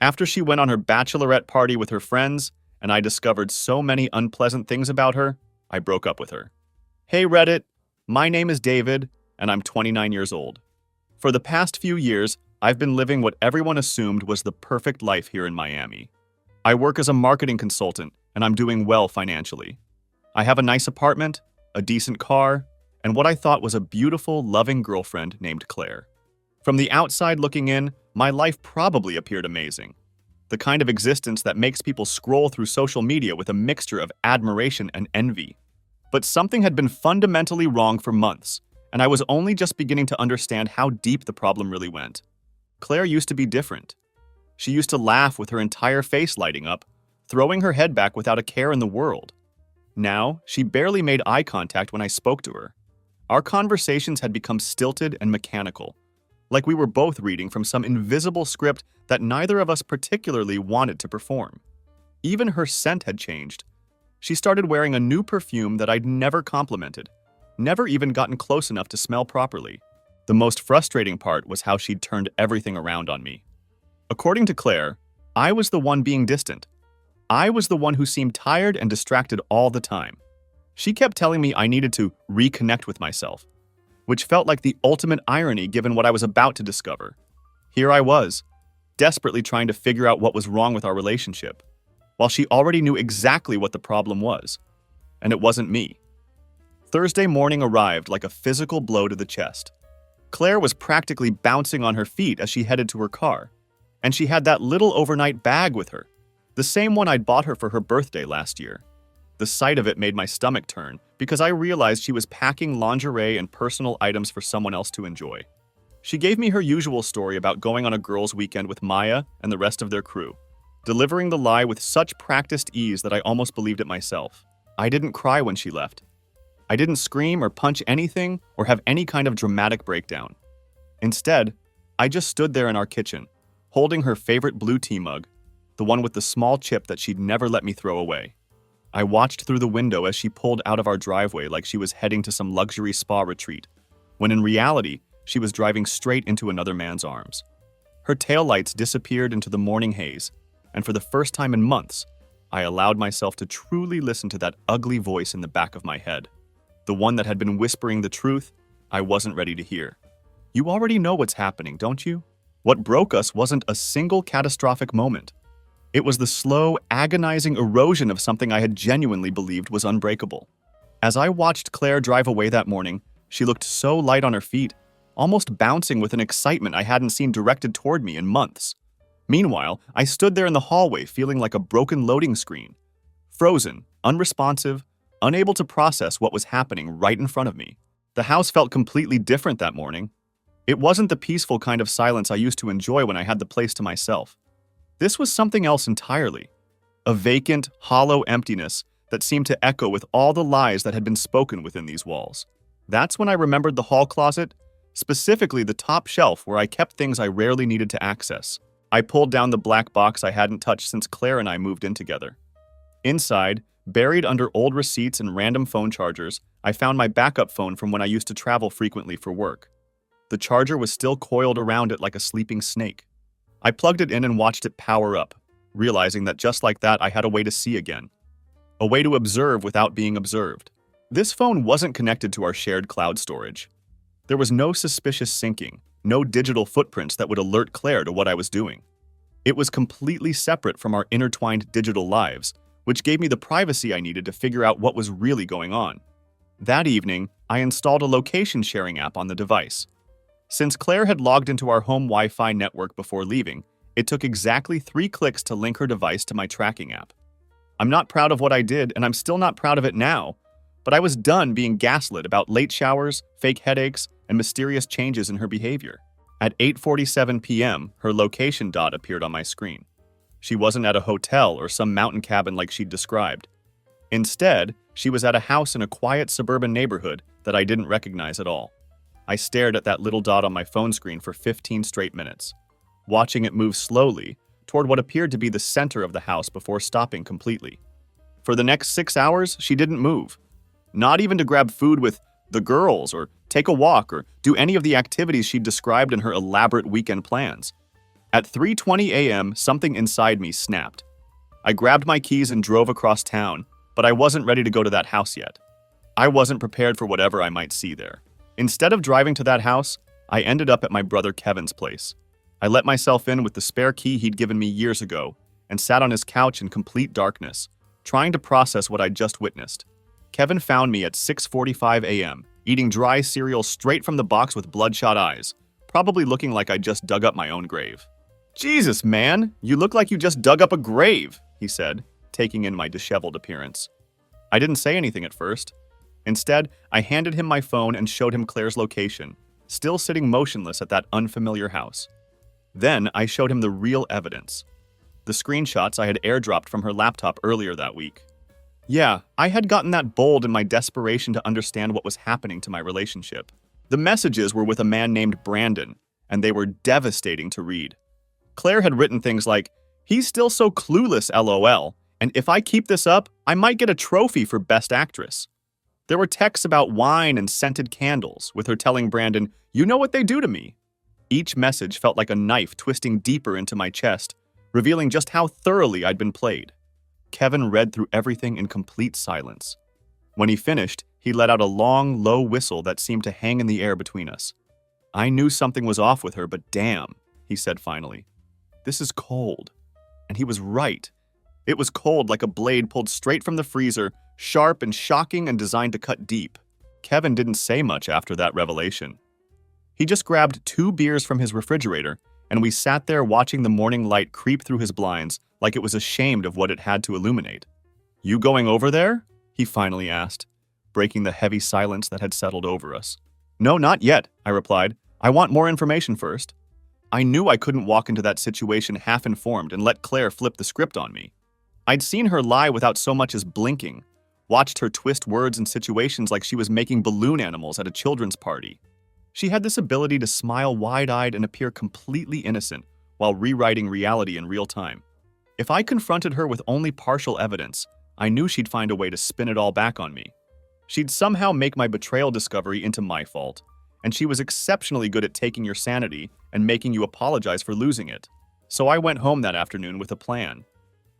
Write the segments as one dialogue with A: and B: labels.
A: After she went on her bachelorette party with her friends, and I discovered so many unpleasant things about her, I broke up with her. Hey Reddit, my name is David, and I'm 29 years old. For the past few years, I've been living what everyone assumed was the perfect life here in Miami. I work as a marketing consultant, and I'm doing well financially. I have a nice apartment, a decent car, and what I thought was a beautiful, loving girlfriend named Claire. From the outside looking in, my life probably appeared amazing. The kind of existence that makes people scroll through social media with a mixture of admiration and envy. But something had been fundamentally wrong for months, and I was only just beginning to understand how deep the problem really went. Claire used to be different. She used to laugh with her entire face lighting up, throwing her head back without a care in the world. Now, she barely made eye contact when I spoke to her. Our conversations had become stilted and mechanical, like we were both reading from some invisible script that neither of us particularly wanted to perform. Even her scent had changed. She started wearing a new perfume that I'd never complimented, never even gotten close enough to smell properly. The most frustrating part was how she'd turned everything around on me. According to Claire, I was the one being distant. I was the one who seemed tired and distracted all the time. She kept telling me I needed to reconnect with myself, which felt like the ultimate irony given what I was about to discover. Here I was, desperately trying to figure out what was wrong with our relationship, while she already knew exactly what the problem was, and it wasn't me. Thursday morning arrived like a physical blow to the chest. Claire was practically bouncing on her feet as she headed to her car, and she had that little overnight bag with her, the same one I'd bought her for her birthday last year. The sight of it made my stomach turn because I realized she was packing lingerie and personal items for someone else to enjoy. She gave me her usual story about going on a girls' weekend with Maya and the rest of their crew, delivering the lie with such practiced ease that I almost believed it myself. I didn't cry when she left. I didn't scream or punch anything or have any kind of dramatic breakdown. Instead, I just stood there in our kitchen, holding her favorite blue tea mug, the one with the small chip that she'd never let me throw away. I watched through the window as she pulled out of our driveway like she was heading to some luxury spa retreat, when in reality, she was driving straight into another man's arms. Her taillights disappeared into the morning haze, and for the first time in months, I allowed myself to truly listen to that ugly voice in the back of my head, the one that had been whispering the truth I wasn't ready to hear. You already know what's happening, don't you? What broke us wasn't a single catastrophic moment. It was the slow, agonizing erosion of something I had genuinely believed was unbreakable. As I watched Claire drive away that morning, she looked so light on her feet, almost bouncing with an excitement I hadn't seen directed toward me in months. Meanwhile, I stood there in the hallway feeling like a broken loading screen, frozen, unresponsive, unable to process what was happening right in front of me. The house felt completely different that morning. It wasn't the peaceful kind of silence I used to enjoy when I had the place to myself. This was something else entirely, a vacant, hollow emptiness that seemed to echo with all the lies that had been spoken within these walls. That's when I remembered the hall closet, specifically the top shelf where I kept things I rarely needed to access. I pulled down the black box I hadn't touched since Claire and I moved in together. Inside, buried under old receipts and random phone chargers, I found my backup phone from when I used to travel frequently for work. The charger was still coiled around it like a sleeping snake. I plugged it in and watched it power up, realizing that just like that I had a way to see again. A way to observe without being observed. This phone wasn't connected to our shared cloud storage. There was no suspicious syncing, no digital footprints that would alert Claire to what I was doing. It was completely separate from our intertwined digital lives, which gave me the privacy I needed to figure out what was really going on. That evening, I installed a location sharing app on the device. Since Claire had logged into our home Wi-Fi network before leaving, it took exactly 3 clicks to link her device to my tracking app. I'm not proud of what I did, and I'm still not proud of it now, but I was done being gaslit about late showers, fake headaches, and mysterious changes in her behavior. At 8:47 p.m., her location dot appeared on my screen. She wasn't at a hotel or some mountain cabin like she'd described. Instead, she was at a house in a quiet suburban neighborhood that I didn't recognize at all. I stared at that little dot on my phone screen for 15 straight minutes, watching it move slowly toward what appeared to be the center of the house before stopping completely. For the next 6 hours, she didn't move. Not even to grab food with the girls or take a walk or do any of the activities she'd described in her elaborate weekend plans. At 3:20 a.m., something inside me snapped. I grabbed my keys and drove across town, but I wasn't ready to go to that house yet. I wasn't prepared for whatever I might see there. Instead of driving to that house, I ended up at my brother Kevin's place. I let myself in with the spare key he'd given me years ago and sat on his couch in complete darkness, trying to process what I'd just witnessed. Kevin found me at 6:45 a.m., eating dry cereal straight from the box with bloodshot eyes, probably looking like I just dug up my own grave. "Jesus, man, you look like you just dug up a grave," he said, taking in my disheveled appearance. I didn't say anything at first. Instead, I handed him my phone and showed him Claire's location, still sitting motionless at that unfamiliar house. Then I showed him the real evidence. The screenshots I had airdropped from her laptop earlier that week. Yeah, I had gotten that bold in my desperation to understand what was happening to my relationship. The messages were with a man named Brandon, and they were devastating to read. Claire had written things like, "He's still so clueless, LOL, and if I keep this up, I might get a trophy for Best Actress." There were texts about wine and scented candles, with her telling Brandon, "You know what they do to me." Each message felt like a knife twisting deeper into my chest, revealing just how thoroughly I'd been played. Kevin read through everything in complete silence. When he finished, he let out a long, low whistle that seemed to hang in the air between us. "I knew something was off with her, but damn," he said finally. "This is cold." And he was right. It was cold like a blade pulled straight from the freezer, sharp and shocking and designed to cut deep. Kevin didn't say much after that revelation. He just grabbed 2 beers from his refrigerator, and we sat there watching the morning light creep through his blinds like it was ashamed of what it had to illuminate. "You going over there?" he finally asked, breaking the heavy silence that had settled over us. "No, not yet," I replied. "I want more information first." I knew I couldn't walk into that situation half-informed and let Claire flip the script on me. I'd seen her lie without so much as blinking, watched her twist words in situations like she was making balloon animals at a children's party. She had this ability to smile wide-eyed and appear completely innocent while rewriting reality in real time. If I confronted her with only partial evidence, I knew she'd find a way to spin it all back on me. She'd somehow make my betrayal discovery into my fault, and she was exceptionally good at taking your sanity and making you apologize for losing it. So I went home that afternoon with a plan.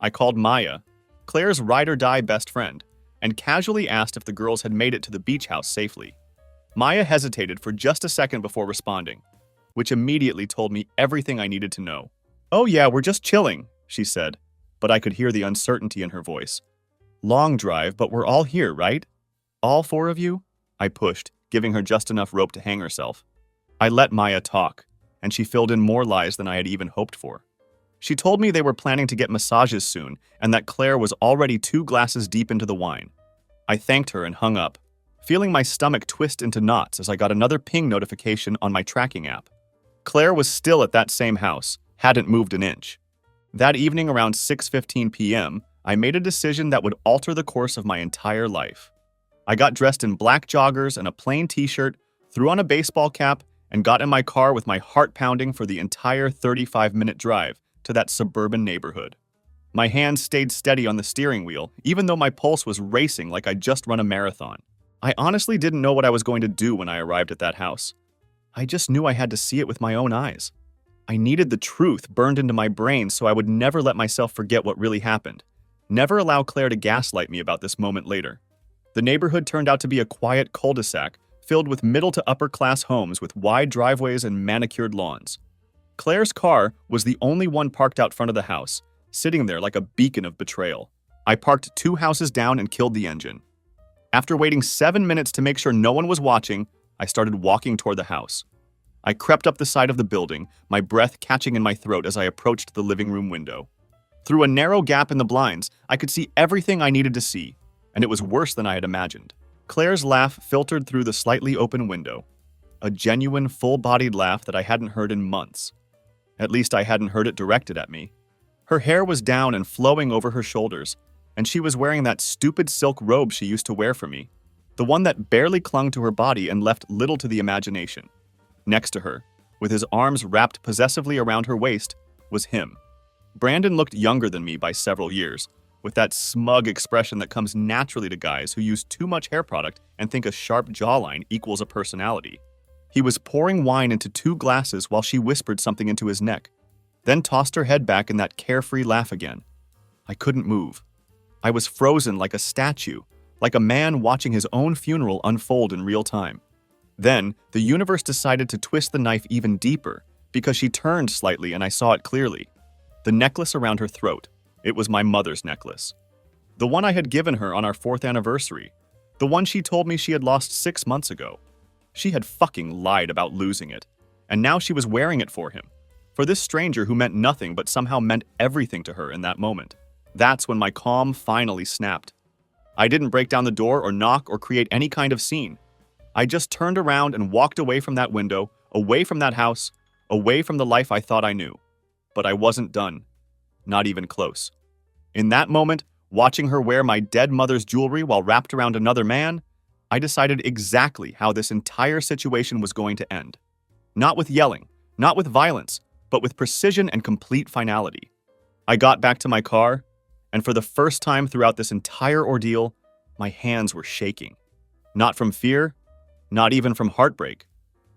A: I called Maya, Claire's ride-or-die best friend, and casually asked if the girls had made it to the beach house safely. Maya hesitated for just a second before responding, which immediately told me everything I needed to know. "Oh yeah, we're just chilling," she said, but I could hear the uncertainty in her voice. "Long drive, but we're all here, right? All 4 of you?" I pushed, giving her just enough rope to hang herself. I let Maya talk, and she filled in more lies than I had even hoped for. She told me they were planning to get massages soon and that Claire was already 2 glasses deep into the wine. I thanked her and hung up, feeling my stomach twist into knots as I got another ping notification on my tracking app. Claire was still at that same house, hadn't moved an inch. That evening around 6:15 p.m., I made a decision that would alter the course of my entire life. I got dressed in black joggers and a plain t-shirt, threw on a baseball cap, and got in my car with my heart pounding for the entire 35-minute drive to that suburban neighborhood. My hands stayed steady on the steering wheel, even though my pulse was racing like I'd just run a marathon. I honestly didn't know what I was going to do when I arrived at that house. I just knew I had to see it with my own eyes. I needed the truth burned into my brain so I would never let myself forget what really happened. Never allow Claire to gaslight me about this moment later. The neighborhood turned out to be a quiet cul-de-sac filled with middle to upper class homes with wide driveways and manicured lawns. Claire's car was the only one parked out front of the house, sitting there like a beacon of betrayal. I parked 2 houses down and killed the engine. After waiting 7 minutes to make sure no one was watching, I started walking toward the house. I crept up the side of the building, my breath catching in my throat as I approached the living room window. Through a narrow gap in the blinds, I could see everything I needed to see, and it was worse than I had imagined. Claire's laugh filtered through the slightly open window. A genuine, full-bodied laugh that I hadn't heard in months. At least I hadn't heard it directed at me. Her hair was down and flowing over her shoulders, and she was wearing that stupid silk robe she used to wear for me, the one that barely clung to her body and left little to the imagination. Next to her, with his arms wrapped possessively around her waist, was him. Brandon looked younger than me by several years, with that smug expression that comes naturally to guys who use too much hair product and think a sharp jawline equals a personality. He was pouring wine into 2 glasses while she whispered something into his neck. then tossed her head back in that carefree laugh again. I couldn't move. I was frozen like a statue, like a man watching his own funeral unfold in real time. Then, the universe decided to twist the knife even deeper because she turned slightly and I saw it clearly. The necklace around her throat. It was my mother's necklace. The one I had given her on our 4th anniversary. The one she told me she had lost 6 months ago. She had fucking lied about losing it. And now she was wearing it for him. For this stranger who meant nothing but somehow meant everything to her in that moment. That's when my calm finally snapped. I didn't break down the door or knock or create any kind of scene. I just turned around and walked away from that window, away from that house, away from the life I thought I knew. But I wasn't done. Not even close. In that moment, watching her wear my dead mother's jewelry while wrapped around another man, I decided exactly how this entire situation was going to end. Not with yelling, not with violence, but with precision and complete finality. I got back to my car, and for the first time throughout this entire ordeal, my hands were shaking. Not from fear, not even from heartbreak,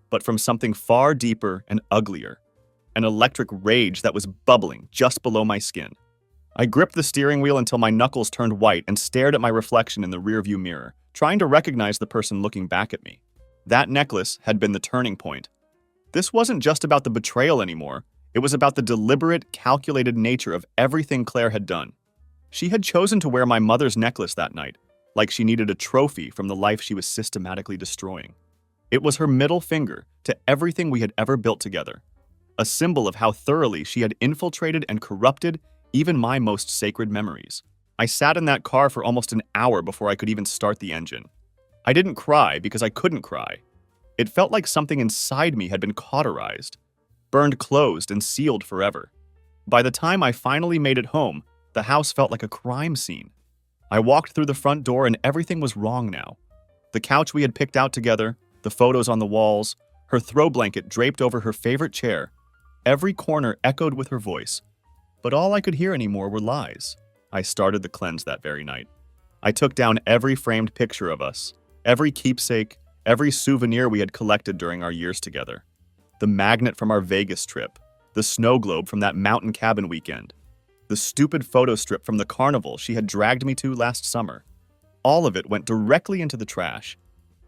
A: but from something far deeper and uglier. An electric rage that was bubbling just below my skin. I gripped the steering wheel until my knuckles turned white and stared at my reflection in the rearview mirror, trying to recognize the person looking back at me. That necklace had been the turning point. This wasn't just about the betrayal anymore. It was about the deliberate, calculated nature of everything Claire had done. She had chosen to wear my mother's necklace that night, like she needed a trophy from the life she was systematically destroying. It was her middle finger to everything we had ever built together, a symbol of how thoroughly she had infiltrated and corrupted even my most sacred memories. I sat in that car for almost an hour before I could even start the engine. I didn't cry because I couldn't cry. It felt like something inside me had been cauterized, burned closed and sealed forever. By the time I finally made it home, the house felt like a crime scene. I walked through the front door and everything was wrong now. The couch we had picked out together, the photos on the walls, her throw blanket draped over her favorite chair. Every corner echoed with her voice. But all I could hear anymore were lies. I started the cleanse that very night. I took down every framed picture of us, every keepsake, every souvenir we had collected during our years together. The magnet from our Vegas trip, the snow globe from that mountain cabin weekend, the stupid photo strip from the carnival she had dragged me to last summer. All of it went directly into the trash.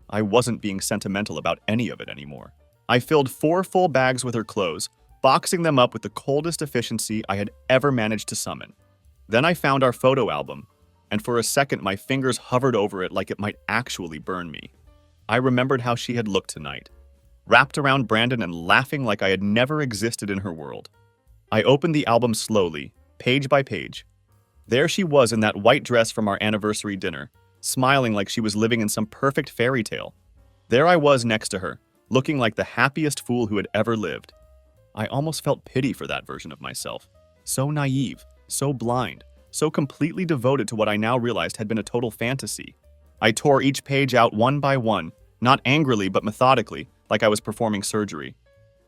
A: I wasn't being sentimental about any of it anymore. I filled 4 full bags with her clothes, boxing them up with the coldest efficiency I had ever managed to summon. Then I found our photo album, and for a second my fingers hovered over it like it might actually burn me. I remembered how she had looked tonight, wrapped around Brandon and laughing like I had never existed in her world. I opened the album slowly, page by page. There she was in that white dress from our anniversary dinner, smiling like she was living in some perfect fairy tale. There I was next to her, looking like the happiest fool who had ever lived. I almost felt pity for that version of myself. So naive, so blind, so completely devoted to what I now realized had been a total fantasy. I tore each page out one by one, not angrily but methodically, like I was performing surgery.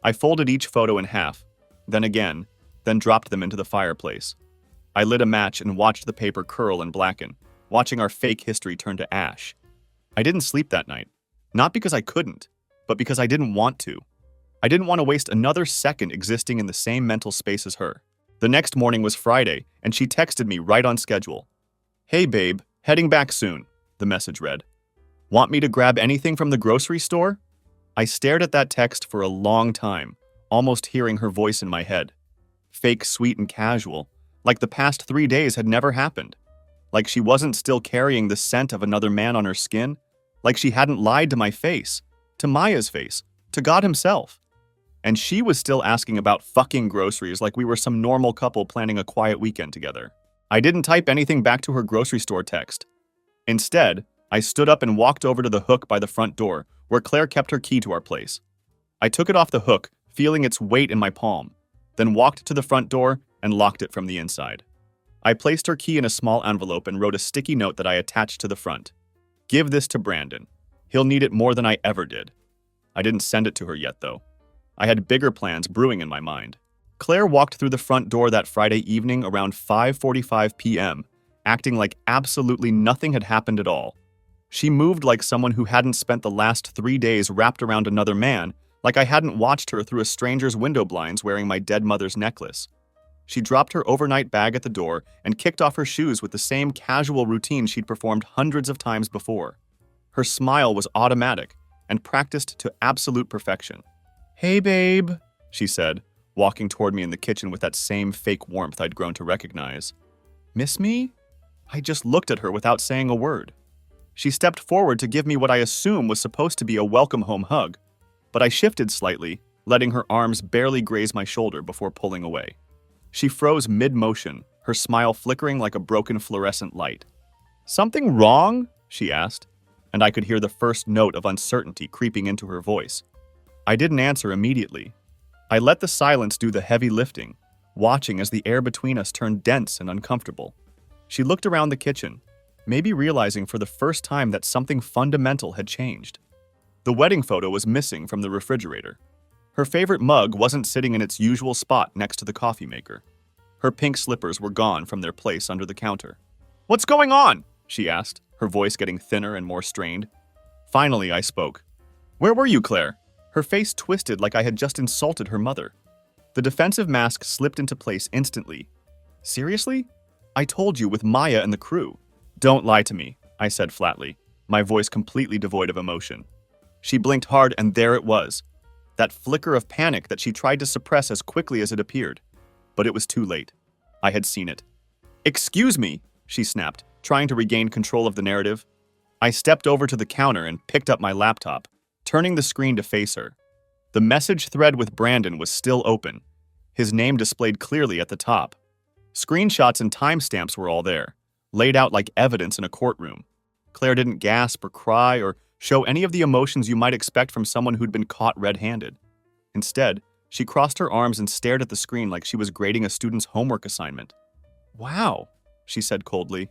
A: I folded each photo in half, then again, then dropped them into the fireplace. I lit a match and watched the paper curl and blacken, watching our fake history turn to ash. I didn't sleep that night, not because I couldn't, but because I didn't want to. I didn't want to waste another second existing in the same mental space as her. The next morning was Friday, and she texted me right on schedule. "Hey babe, heading back soon," the message read. "Want me to grab anything from the grocery store?" I stared at that text for a long time, almost hearing her voice in my head. Fake sweet and casual, like the past 3 days had never happened. Like she wasn't still carrying the scent of another man on her skin. Like she hadn't lied to my face, to Maya's face, to God himself. And she was still asking about fucking groceries like we were some normal couple planning a quiet weekend together. I didn't type anything back to her grocery store text. Instead, I stood up and walked over to the hook by the front door, where Claire kept her key to our place. I took it off the hook, feeling its weight in my palm, then walked to the front door and locked it from the inside. I placed her key in a small envelope and wrote a sticky note that I attached to the front. "Give this to Brandon. He'll need it more than I ever did." I didn't send it to her yet, though. I had bigger plans brewing in my mind. Claire walked through the front door that Friday evening around 5:45 p.m., acting like absolutely nothing had happened at all. She moved like someone who hadn't spent the last 3 days wrapped around another man, like I hadn't watched her through a stranger's window blinds wearing my dead mother's necklace. She dropped her overnight bag at the door and kicked off her shoes with the same casual routine she'd performed hundreds of times before. Her smile was automatic and practiced to absolute perfection. "Hey, babe," she said, walking toward me in the kitchen with that same fake warmth I'd grown to recognize. "Miss me?" I just looked at her without saying a word. She stepped forward to give me what I assume was supposed to be a welcome home hug, but I shifted slightly, letting her arms barely graze my shoulder before pulling away. She froze mid-motion, her smile flickering like a broken fluorescent light. "Something wrong?" she asked, and I could hear the first note of uncertainty creeping into her voice. I didn't answer immediately. I let the silence do the heavy lifting, watching as the air between us turned dense and uncomfortable. She looked around the kitchen, maybe realizing for the first time that something fundamental had changed. The wedding photo was missing from the refrigerator. Her favorite mug wasn't sitting in its usual spot next to the coffee maker. Her pink slippers were gone from their place under the counter. "What's going on?" she asked, her voice getting thinner and more strained. Finally, I spoke. "Where were you, Claire?" Her face twisted like I had just insulted her mother. The defensive mask slipped into place instantly. "Seriously? I told you, with Maya and the crew." "Don't lie to me," I said flatly, my voice completely devoid of emotion. She blinked hard, and there it was. That flicker of panic that she tried to suppress as quickly as it appeared. But it was too late. I had seen it. "Excuse me," she snapped, trying to regain control of the narrative. I stepped over to the counter and picked up my laptop, turning the screen to face her. The message thread with Brandon was still open, his name displayed clearly at the top. Screenshots and timestamps were all there, laid out like evidence in a courtroom. Claire didn't gasp or cry or show any of the emotions you might expect from someone who'd been caught red-handed. Instead, she crossed her arms and stared at the screen like she was grading a student's homework assignment. "Wow," she said coldly.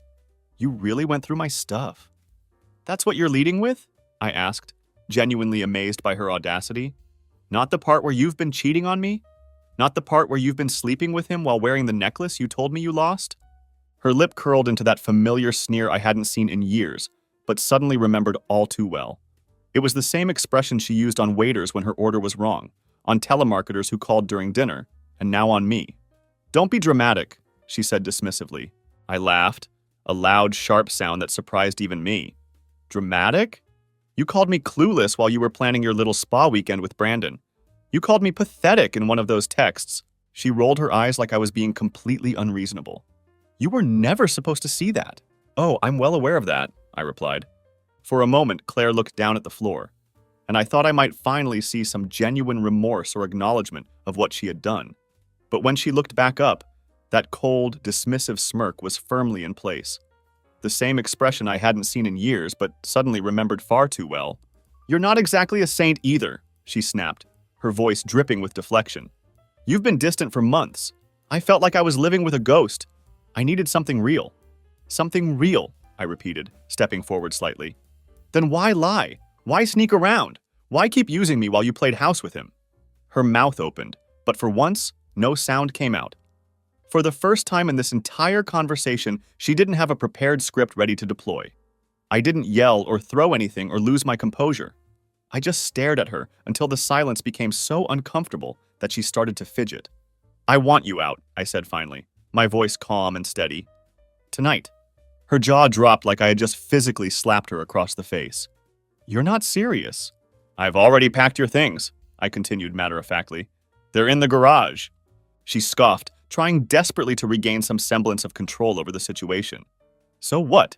A: "You really went through my stuff." "That's what you're leading with?" I asked, genuinely amazed by her audacity. "Not the part where you've been cheating on me? Not the part where you've been sleeping with him while wearing the necklace you told me you lost?" Her lip curled into that familiar sneer I hadn't seen in years, but suddenly remembered all too well. It was the same expression she used on waiters when her order was wrong, on telemarketers who called during dinner, and now on me. "Don't be dramatic," she said dismissively. I laughed, a loud, sharp sound that surprised even me. "Dramatic? You called me clueless while you were planning your little spa weekend with Brandon. You called me pathetic in one of those texts." She rolled her eyes like I was being completely unreasonable. "You were never supposed to see that." "Oh, I'm well aware of that," I replied. For a moment, Claire looked down at the floor, and I thought I might finally see some genuine remorse or acknowledgement of what she had done. But when she looked back up, that cold, dismissive smirk was firmly in place. The same expression I hadn't seen in years, but suddenly remembered far too well. "You're not exactly a saint either," she snapped, her voice dripping with deflection. "You've been distant for months. I felt like I was living with a ghost. I needed something real." "Something real," I repeated, stepping forward slightly. "Then why lie? Why sneak around? Why keep using me while you played house with him?" Her mouth opened, but for once, no sound came out. For the first time in this entire conversation, she didn't have a prepared script ready to deploy. I didn't yell or throw anything or lose my composure. I just stared at her until the silence became so uncomfortable that she started to fidget. "I want you out," I said finally, my voice calm and steady. "Tonight." Her jaw dropped like I had just physically slapped her across the face. "You're not serious." "I've already packed your things," I continued matter-of-factly. "They're in the garage." She scoffed, trying desperately to regain some semblance of control over the situation. "So what?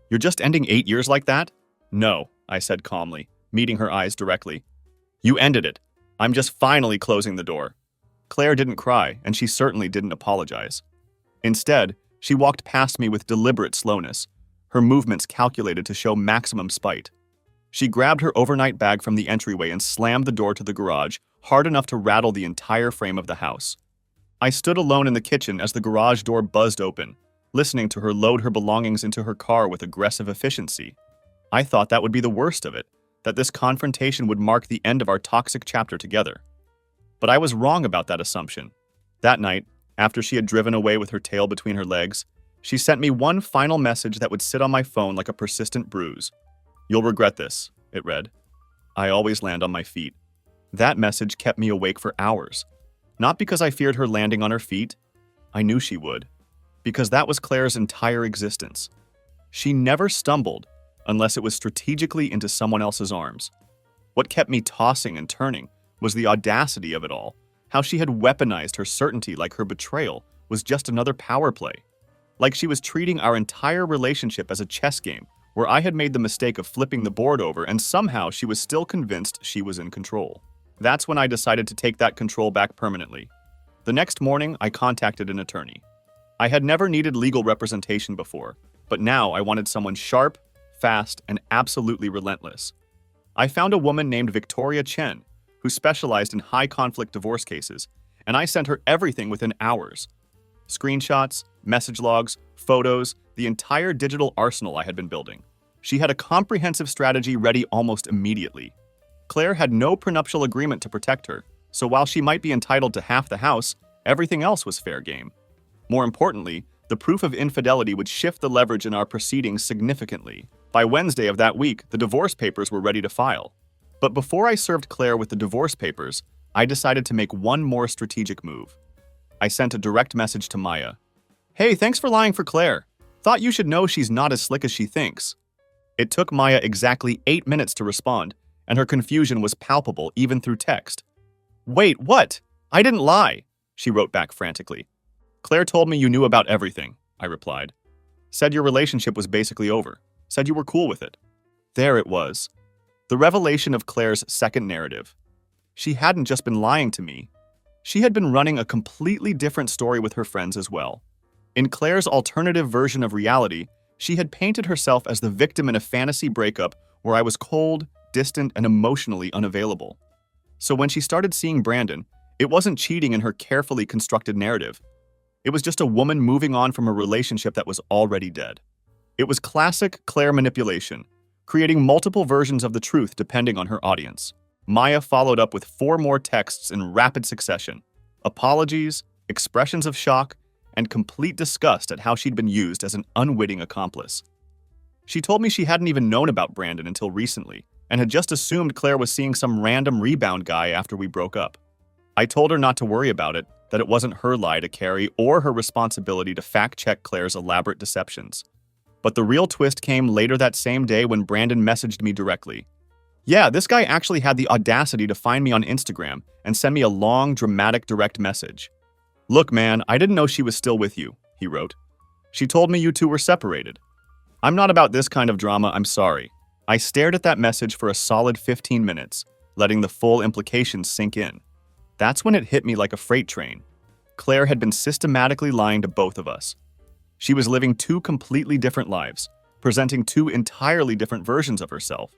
A: You're just ending 8 years like that?" "No," I said calmly, meeting her eyes directly. "You ended it. I'm just finally closing the door." Claire didn't cry, and she certainly didn't apologize. Instead, she walked past me with deliberate slowness, her movements calculated to show maximum spite. She grabbed her overnight bag from the entryway and slammed the door to the garage, hard enough to rattle the entire frame of the house. I stood alone in the kitchen as the garage door buzzed open, listening to her load her belongings into her car with aggressive efficiency. I thought that would be the worst of it, that this confrontation would mark the end of our toxic chapter together. But I was wrong about that assumption. That night, after she had driven away with her tail between her legs, she sent me one final message that would sit on my phone like a persistent bruise. "You'll regret this," it read. I always land on my feet. That message kept me awake for hours. Not because I feared her landing on her feet. I knew she would. Because that was Claire's entire existence. She never stumbled unless it was strategically into someone else's arms. What kept me tossing and turning was the audacity of it all, how she had weaponized her certainty like her betrayal was just another power play. Like she was treating our entire relationship as a chess game, where I had made the mistake of flipping the board over and somehow she was still convinced she was in control. That's when I decided to take that control back permanently. The next morning, I contacted an attorney. I had never needed legal representation before, but now I wanted someone sharp, fast, and absolutely relentless. I found a woman named Victoria Chen, who specialized in high-conflict divorce cases, and I sent her everything within hours. Screenshots, message logs, photos, the entire digital arsenal I had been building. She had a comprehensive strategy ready almost immediately. Claire had no prenuptial agreement to protect her, so while she might be entitled to half the house, everything else was fair game. More importantly, the proof of infidelity would shift the leverage in our proceedings significantly. By Wednesday of that week, the divorce papers were ready to file. But before I served Claire with the divorce papers, I decided to make one more strategic move. I sent a direct message to Maya. "Hey, thanks for lying for Claire. Thought you should know she's not as slick as she thinks." It took Maya exactly 8 minutes to respond, and her confusion was palpable even through text. "Wait, what? I didn't lie," she wrote back frantically. "Claire told me you knew about everything," I replied. "Said your relationship was basically over. Said you were cool with it." There it was. The revelation of Claire's second narrative. She hadn't just been lying to me. She had been running a completely different story with her friends as well. In Claire's alternative version of reality, she had painted herself as the victim in a fantasy breakup where I was cold, distant, and emotionally unavailable. So when she started seeing Brandon, it wasn't cheating in her carefully constructed narrative. It was just a woman moving on from a relationship that was already dead. It was classic Claire manipulation, creating multiple versions of the truth depending on her audience. Maya followed up with 4 more texts in rapid succession. Apologies, expressions of shock, and complete disgust at how she'd been used as an unwitting accomplice. She told me she hadn't even known about Brandon until recently, and had just assumed Claire was seeing some random rebound guy after we broke up. I told her not to worry about it, that it wasn't her lie to carry or her responsibility to fact-check Claire's elaborate deceptions. But the real twist came later that same day when Brandon messaged me directly. Yeah, this guy actually had the audacity to find me on Instagram and send me a long, dramatic direct message. "Look, man, I didn't know she was still with you," he wrote. "She told me you two were separated. I'm not about this kind of drama, I'm sorry." I stared at that message for a solid 15 minutes, letting the full implications sink in. That's when it hit me like a freight train. Claire had been systematically lying to both of us. She was living 2 completely different lives, presenting 2 entirely different versions of herself.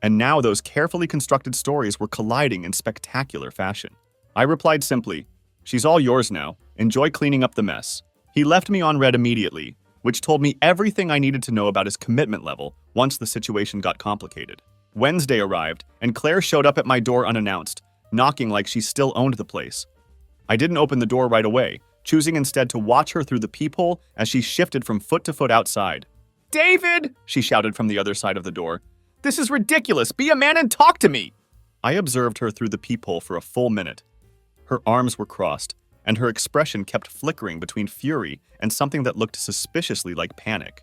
A: And now those carefully constructed stories were colliding in spectacular fashion. I replied simply, "She's all yours now. Enjoy cleaning up the mess." He left me on read immediately, which told me everything I needed to know about his commitment level once the situation got complicated. Wednesday arrived, and Claire showed up at my door unannounced, knocking like she still owned the place. I didn't open the door right away, choosing instead to watch her through the peephole as she shifted from foot to foot outside. "David!" she shouted from the other side of the door. "This is ridiculous! Be a man and talk to me!" I observed her through the peephole for a full minute. Her arms were crossed, and her expression kept flickering between fury and something that looked suspiciously like panic.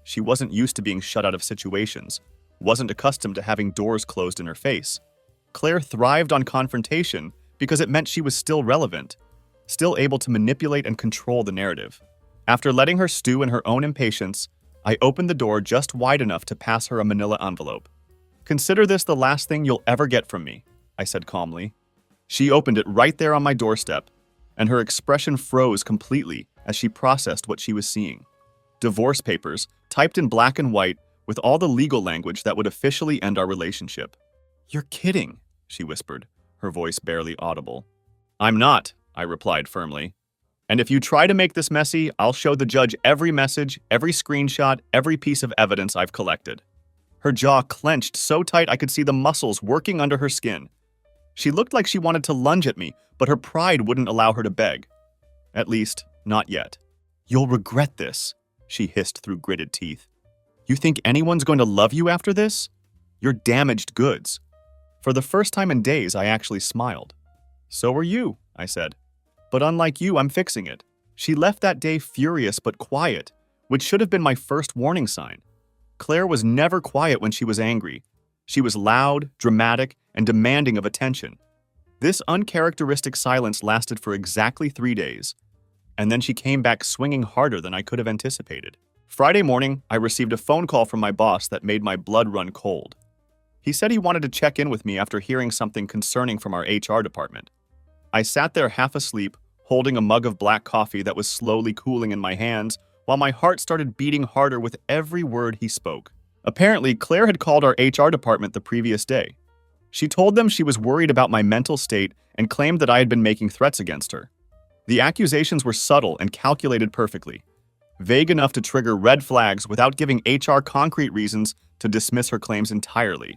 A: She wasn't used to being shut out of situations, wasn't accustomed to having doors closed in her face. Claire thrived on confrontation because it meant she was still relevant, still able to manipulate and control the narrative. After letting her stew in her own impatience, I opened the door just wide enough to pass her a manila envelope. "Consider this the last thing you'll ever get from me," I said calmly. She opened it right there on my doorstep, and her expression froze completely as she processed what she was seeing. Divorce papers, typed in black and white, with all the legal language that would officially end our relationship. "You're kidding," she whispered, her voice barely audible. "I'm not," I replied firmly. "And if you try to make this messy, I'll show the judge every message, every screenshot, every piece of evidence I've collected." Her jaw clenched so tight I could see the muscles working under her skin. She looked like she wanted to lunge at me, but her pride wouldn't allow her to beg. At least, not yet. "You'll regret this," she hissed through gritted teeth. "You think anyone's going to love you after this? You're damaged goods." For the first time in days, I actually smiled. "So are you," I said. "But unlike you, I'm fixing it." She left that day furious but quiet, which should have been my first warning sign. Claire was never quiet when she was angry. She was loud, dramatic, and demanding of attention. This uncharacteristic silence lasted for exactly 3 days, and then she came back swinging harder than I could have anticipated. Friday morning, I received a phone call from my boss that made my blood run cold. He said he wanted to check in with me after hearing something concerning from our HR department. I sat there half asleep, holding a mug of black coffee that was slowly cooling in my hands, while my heart started beating harder with every word he spoke. Apparently, Claire had called our HR department the previous day. She told them she was worried about my mental state and claimed that I had been making threats against her. The accusations were subtle and calculated perfectly, vague enough to trigger red flags without giving HR concrete reasons to dismiss her claims entirely.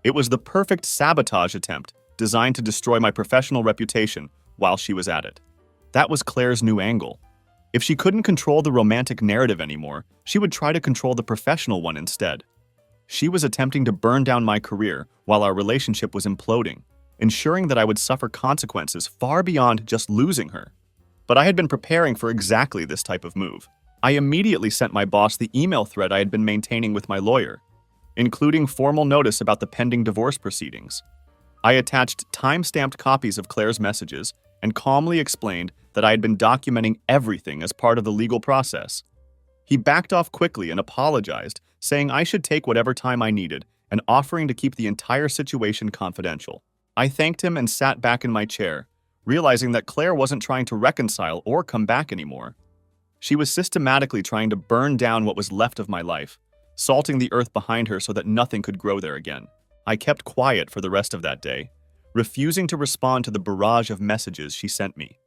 A: It was the perfect sabotage attempt designed to destroy my professional reputation while she was at it. That was Claire's new angle. If she couldn't control the romantic narrative anymore, she would try to control the professional one instead. She was attempting to burn down my career while our relationship was imploding, ensuring that I would suffer consequences far beyond just losing her. But I had been preparing for exactly this type of move. I immediately sent my boss the email thread I had been maintaining with my lawyer, including formal notice about the pending divorce proceedings. I attached time-stamped copies of Claire's messages and calmly explained that I had been documenting everything as part of the legal process. He backed off quickly and apologized, saying I should take whatever time I needed and offering to keep the entire situation confidential. I thanked him and sat back in my chair, realizing that Claire wasn't trying to reconcile or come back anymore. She was systematically trying to burn down what was left of my life, salting the earth behind her so that nothing could grow there again. I kept quiet for the rest of that day, refusing to respond to the barrage of messages she sent me.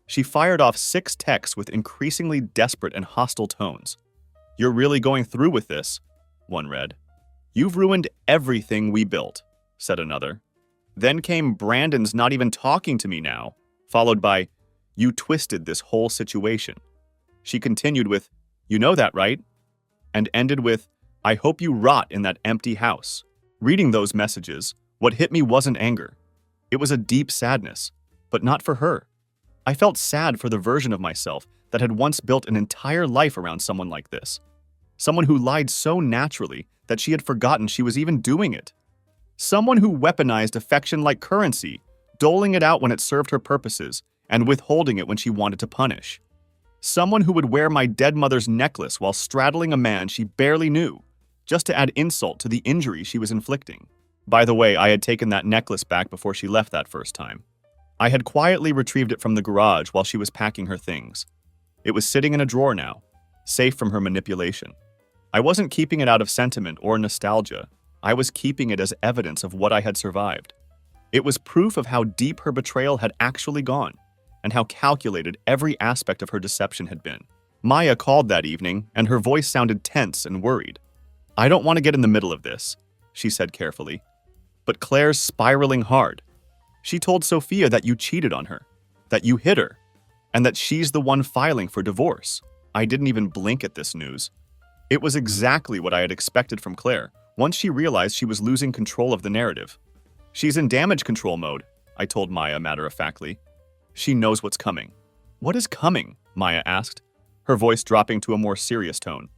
A: She fired off 6 texts with increasingly desperate and hostile tones. "You're really going through with this," one read. "You've ruined everything we built," said another. Then came "Brandon's not even talking to me now," followed by, "You twisted this whole situation." She continued with, "You know that, right?" and ended with, "I hope you rot in that empty house." Reading those messages, what hit me wasn't anger. It was a deep sadness, but not for her. I felt sad for the version of myself that had once built an entire life around someone like this. Someone who lied so naturally that she had forgotten she was even doing it. Someone who weaponized affection like currency, doling it out when it served her purposes and withholding it when she wanted to punish. Someone who would wear my dead mother's necklace while straddling a man she barely knew, just to add insult to the injury she was inflicting. By the way, I had taken that necklace back before she left that first time. I had quietly retrieved it from the garage while she was packing her things. It was sitting in a drawer now, safe from her manipulation. I wasn't keeping it out of sentiment or nostalgia. I was keeping it as evidence of what I had survived. It was proof of how deep her betrayal had actually gone, and how calculated every aspect of her deception had been. Maya called that evening, and her voice sounded tense and worried. "I don't want to get in the middle of this," she said carefully. "But Claire's spiraling hard. She told Sophia that you cheated on her, that you hit her, and that she's the one filing for divorce." I didn't even blink at this news. It was exactly what I had expected from Claire once she realized she was losing control of the narrative. "She's in damage control mode," I told Maya matter-of-factly. "She knows what's coming." "What is coming?" Maya asked, her voice dropping to a more serious tone.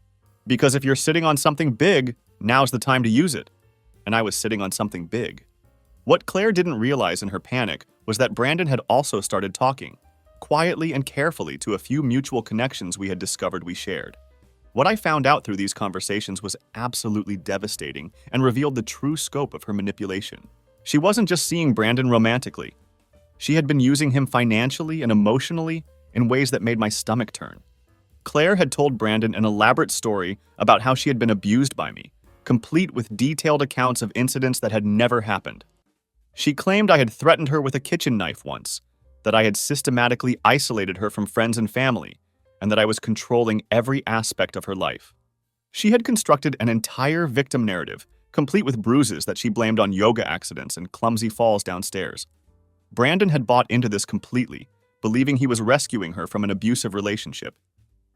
A: "Because if you're sitting on something big, now's the time to use it." And I was sitting on something big. What Claire didn't realize in her panic was that Brandon had also started talking, quietly and carefully, to a few mutual connections we had discovered we shared. What I found out through these conversations was absolutely devastating and revealed the true scope of her manipulation. She wasn't just seeing Brandon romantically. She had been using him financially and emotionally in ways that made my stomach turn. Claire had told Brandon an elaborate story about how she had been abused by me, complete with detailed accounts of incidents that had never happened. She claimed I had threatened her with a kitchen knife once, that I had systematically isolated her from friends and family, and that I was controlling every aspect of her life. She had constructed an entire victim narrative, complete with bruises that she blamed on yoga accidents and clumsy falls downstairs. Brandon had bought into this completely, believing he was rescuing her from an abusive relationship.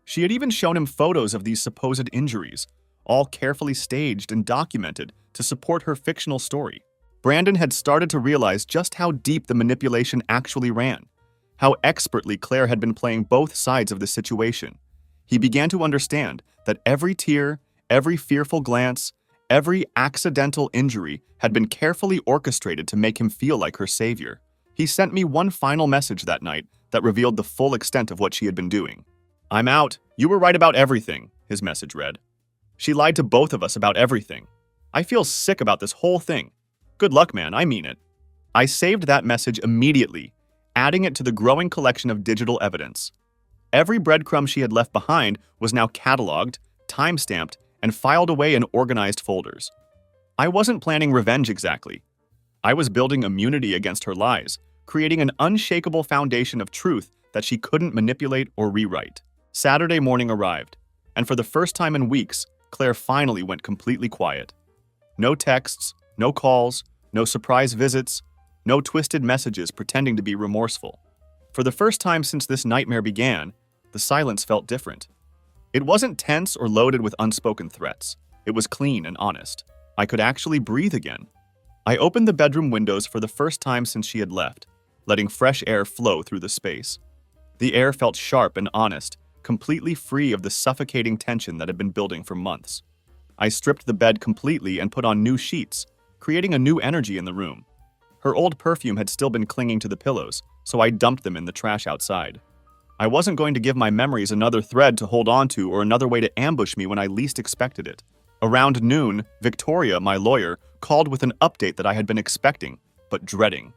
A: She had even shown him photos of these supposed injuries, all carefully staged and documented to support her fictional story. Brandon had started to realize just how deep the manipulation actually ran, how expertly Claire had been playing both sides of the situation. He began to understand that every tear, every fearful glance, every accidental injury had been carefully orchestrated to make him feel like her savior. He sent me one final message that night that revealed the full extent of what she had been doing. "I'm out. You were right about everything," his message read. "She lied to both of us about everything. I feel sick about this whole thing. Good luck, man, I mean it." I saved that message immediately, adding it to the growing collection of digital evidence. Every breadcrumb she had left behind was now cataloged, time-stamped, and filed away in organized folders. I wasn't planning revenge exactly. I was building immunity against her lies, creating an unshakable foundation of truth that she couldn't manipulate or rewrite. Saturday morning arrived, and for the first time in weeks, Claire finally went completely quiet. No texts, no calls, no surprise visits, no twisted messages pretending to be remorseful. For the first time since this nightmare began, the silence felt different. It wasn't tense or loaded with unspoken threats. It was clean and honest. I could actually breathe again. I opened the bedroom windows for the first time since she had left, letting fresh air flow through the space. The air felt sharp and honest, completely free of the suffocating tension that had been building for months. I stripped the bed completely and put on new sheets, creating a new energy in the room. Her old perfume had still been clinging to the pillows, so I dumped them in the trash outside. I wasn't going to give my memories another thread to hold on to or another way to ambush me when I least expected it. Around noon, Victoria, my lawyer, called with an update that I had been expecting, but dreading.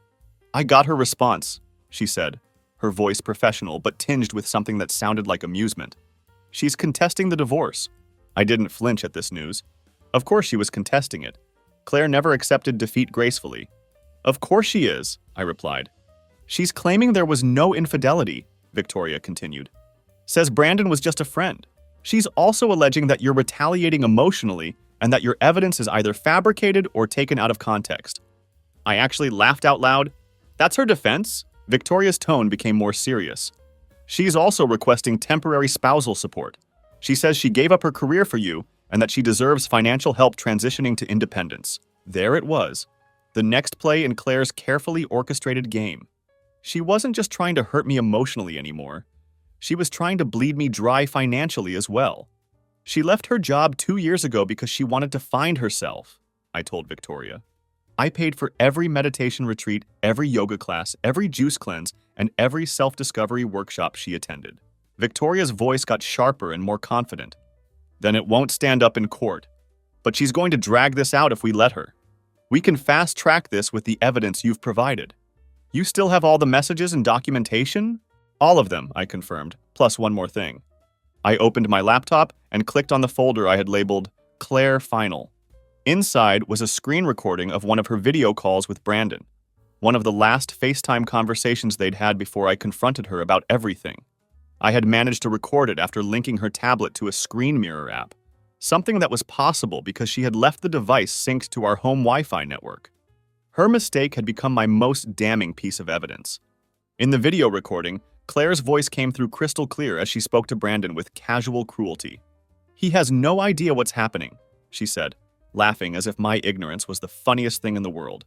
A: "I got her response," she said, her voice professional but tinged with something that sounded like amusement. "She's contesting the divorce." I didn't flinch at this news. Of course she was contesting it. Claire never accepted defeat gracefully. "Of course she is," I replied. "She's claiming there was no infidelity," Victoria continued. "Says Brandon was just a friend. She's also alleging that you're retaliating emotionally and that your evidence is either fabricated or taken out of context." I actually laughed out loud. "That's her defense?" Victoria's tone became more serious. "She's also requesting temporary spousal support. She says she gave up her career for you and that she deserves financial help transitioning to independence." There it was, the next play in Claire's carefully orchestrated game. She wasn't just trying to hurt me emotionally anymore. She was trying to bleed me dry financially as well. She left her job 2 years ago because she wanted to find herself, I told Victoria. I paid for every meditation retreat, every yoga class, every juice cleanse, and every self-discovery workshop she attended. Victoria's voice got sharper and more confident. "Then it won't stand up in court. But she's going to drag this out if we let her. We can fast-track this with the evidence you've provided." "You still have all the messages and documentation?" "All of them," I confirmed, plus one more thing. I opened my laptop and clicked on the folder I had labeled Claire Final. Inside was a screen recording of one of her video calls with Brandon, one of the last FaceTime conversations they'd had before I confronted her about everything. I had managed to record it after linking her tablet to a screen mirror app, something that was possible because she had left the device synced to our home Wi-Fi network. Her mistake had become my most damning piece of evidence. In the video recording, Claire's voice came through crystal clear as she spoke to Brandon with casual cruelty. "He has no idea what's happening," she said, laughing as if my ignorance was the funniest thing in the world.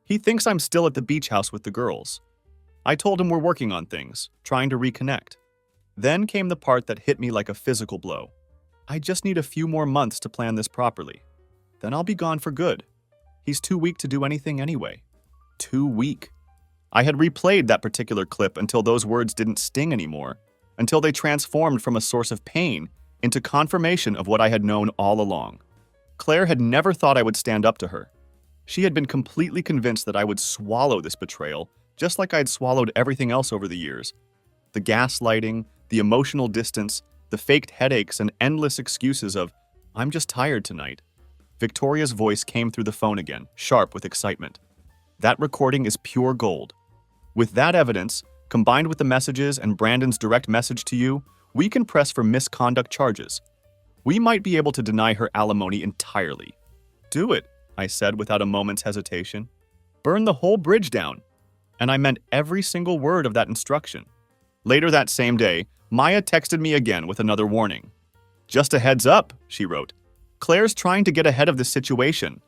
A: "He thinks I'm still at the beach house with the girls. I told him we're working on things, trying to reconnect." Then came the part that hit me like a physical blow. "I just need a few more months to plan this properly. Then I'll be gone for good. He's too weak to do anything anyway." Too weak. I had replayed that particular clip until those words didn't sting anymore, until they transformed from a source of pain into confirmation of what I had known all along. Claire had never thought I would stand up to her. She had been completely convinced that I would swallow this betrayal, just like I had swallowed everything else over the years. The gaslighting, the emotional distance, the faked headaches and endless excuses of, "I'm just tired tonight." Victoria's voice came through the phone again, sharp with excitement. "That recording is pure gold. With that evidence, combined with the messages and Brandon's direct message to you, we can press for misconduct charges. We might be able to deny her alimony entirely." "Do it," I said without a moment's hesitation. "Burn the whole bridge down." And I meant every single word of that instruction. Later that same day, Maya texted me again with another warning. "Just a heads up," she wrote. "Claire's trying to get ahead of the situation.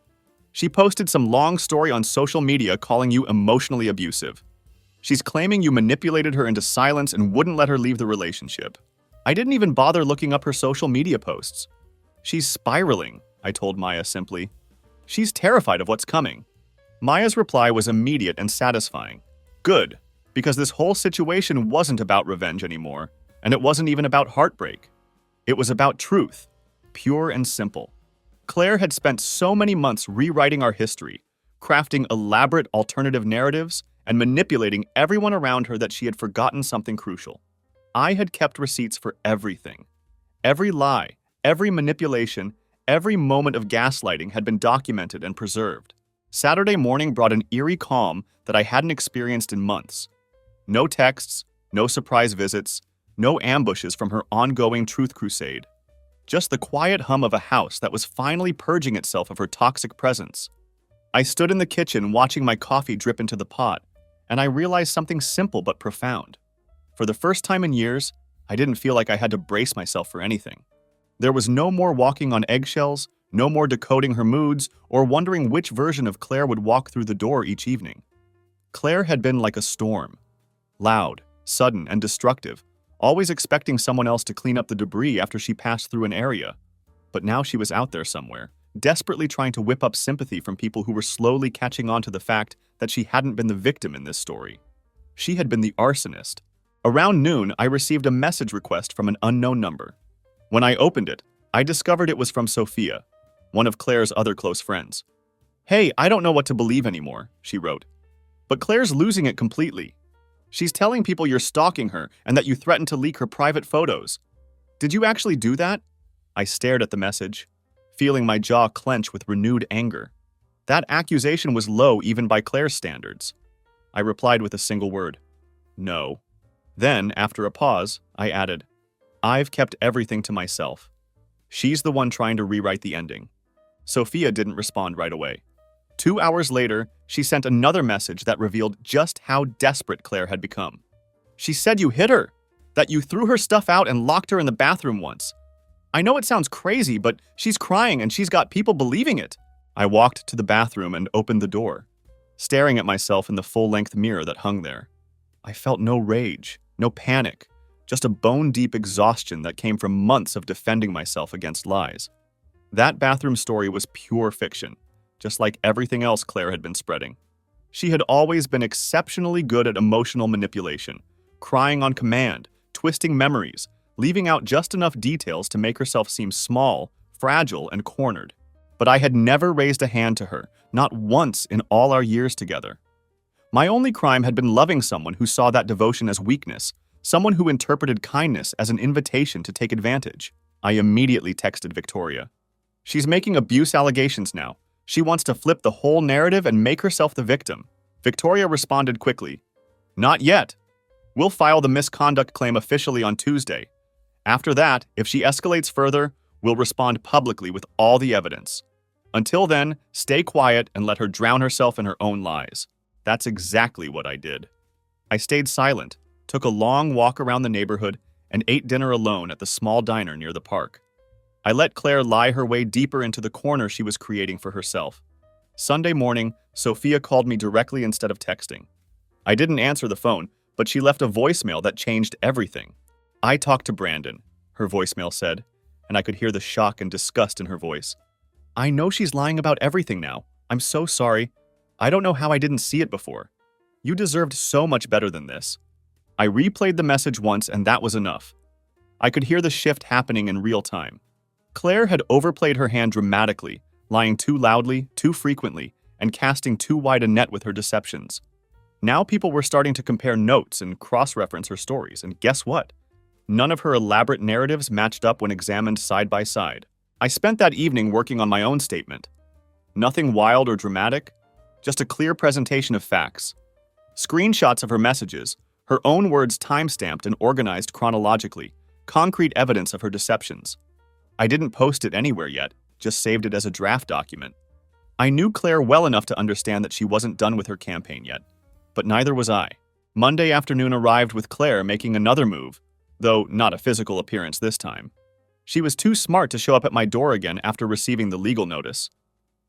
A: She posted some long story on social media calling you emotionally abusive. She's claiming you manipulated her into silence and wouldn't let her leave the relationship. I didn't even bother looking up her social media posts. She's spiraling, I told Maya simply. She's terrified of what's coming. Maya's reply was immediate and satisfying. Good, because this whole situation wasn't about revenge anymore, and it wasn't even about heartbreak. It was about truth, pure and simple. Claire had spent so many months rewriting our history, crafting elaborate alternative narratives, and manipulating everyone around her that she had forgotten something crucial. I had kept receipts for everything. Every lie, every manipulation, every moment of gaslighting had been documented and preserved. Saturday morning brought an eerie calm that I hadn't experienced in months. No texts, no surprise visits, no ambushes from her ongoing truth crusade. Just the quiet hum of a house that was finally purging itself of her toxic presence. I stood in the kitchen watching my coffee drip into the pot, and I realized something simple but profound. For the first time in years, I didn't feel like I had to brace myself for anything. There was no more walking on eggshells, no more decoding her moods, or wondering which version of Claire would walk through the door each evening. Claire had been like a storm. Loud, sudden, and destructive, always expecting someone else to clean up the debris after she passed through an area. But now she was out there somewhere, desperately trying to whip up sympathy from people who were slowly catching on to the fact that she hadn't been the victim in this story. She had been the arsonist. Around noon, I received a message request from an unknown number. When I opened it, I discovered it was from Sophia, one of Claire's other close friends. "Hey, I don't know what to believe anymore," she wrote. "But Claire's losing it completely. She's telling people you're stalking her and that you threatened to leak her private photos. Did you actually do that?" I stared at the message, feeling my jaw clench with renewed anger. That accusation was low even by Claire's standards. I replied with a single word. No. Then, after a pause, I added, "I've kept everything to myself. She's the one trying to rewrite the ending." Sophia didn't respond right away. 2 hours later, she sent another message that revealed just how desperate Claire had become. "She said you hit her, that you threw her stuff out and locked her in the bathroom once. I know it sounds crazy, but she's crying and she's got people believing it." I walked to the bathroom and opened the door, staring at myself in the full-length mirror that hung there. I felt no rage, no panic, just a bone-deep exhaustion that came from months of defending myself against lies. That bathroom story was pure fiction, just like everything else Claire had been spreading. She had always been exceptionally good at emotional manipulation, crying on command, twisting memories, leaving out just enough details to make herself seem small, fragile, and cornered. But I had never raised a hand to her, not once in all our years together. My only crime had been loving someone who saw that devotion as weakness, someone who interpreted kindness as an invitation to take advantage. I immediately texted Victoria. "She's making abuse allegations now. She wants to flip the whole narrative and make herself the victim." Victoria responded quickly. "Not yet. We'll file the misconduct claim officially on Tuesday. After that, if she escalates further, we'll respond publicly with all the evidence. Until then, stay quiet and let her drown herself in her own lies." That's exactly what I did. I stayed silent, took a long walk around the neighborhood, and ate dinner alone at the small diner near the park. I let Claire lie her way deeper into the corner she was creating for herself. Sunday morning, Sophia called me directly instead of texting. I didn't answer the phone, but she left a voicemail that changed everything. "I talked to Brandon," her voicemail said, and I could hear the shock and disgust in her voice. "I know she's lying about everything now. I'm so sorry. I don't know how I didn't see it before. You deserved so much better than this." I replayed the message once and that was enough. I could hear the shift happening in real time. Claire had overplayed her hand dramatically, lying too loudly, too frequently, and casting too wide a net with her deceptions. Now people were starting to compare notes and cross-reference her stories, and guess what? None of her elaborate narratives matched up when examined side by side. I spent that evening working on my own statement. Nothing wild or dramatic, just a clear presentation of facts. Screenshots of her messages, her own words time-stamped and organized chronologically, concrete evidence of her deceptions. I didn't post it anywhere yet, just saved it as a draft document. I knew Claire well enough to understand that she wasn't done with her campaign yet, but neither was I. Monday afternoon arrived with Claire making another move, though not a physical appearance this time. She was too smart to show up at my door again after receiving the legal notice.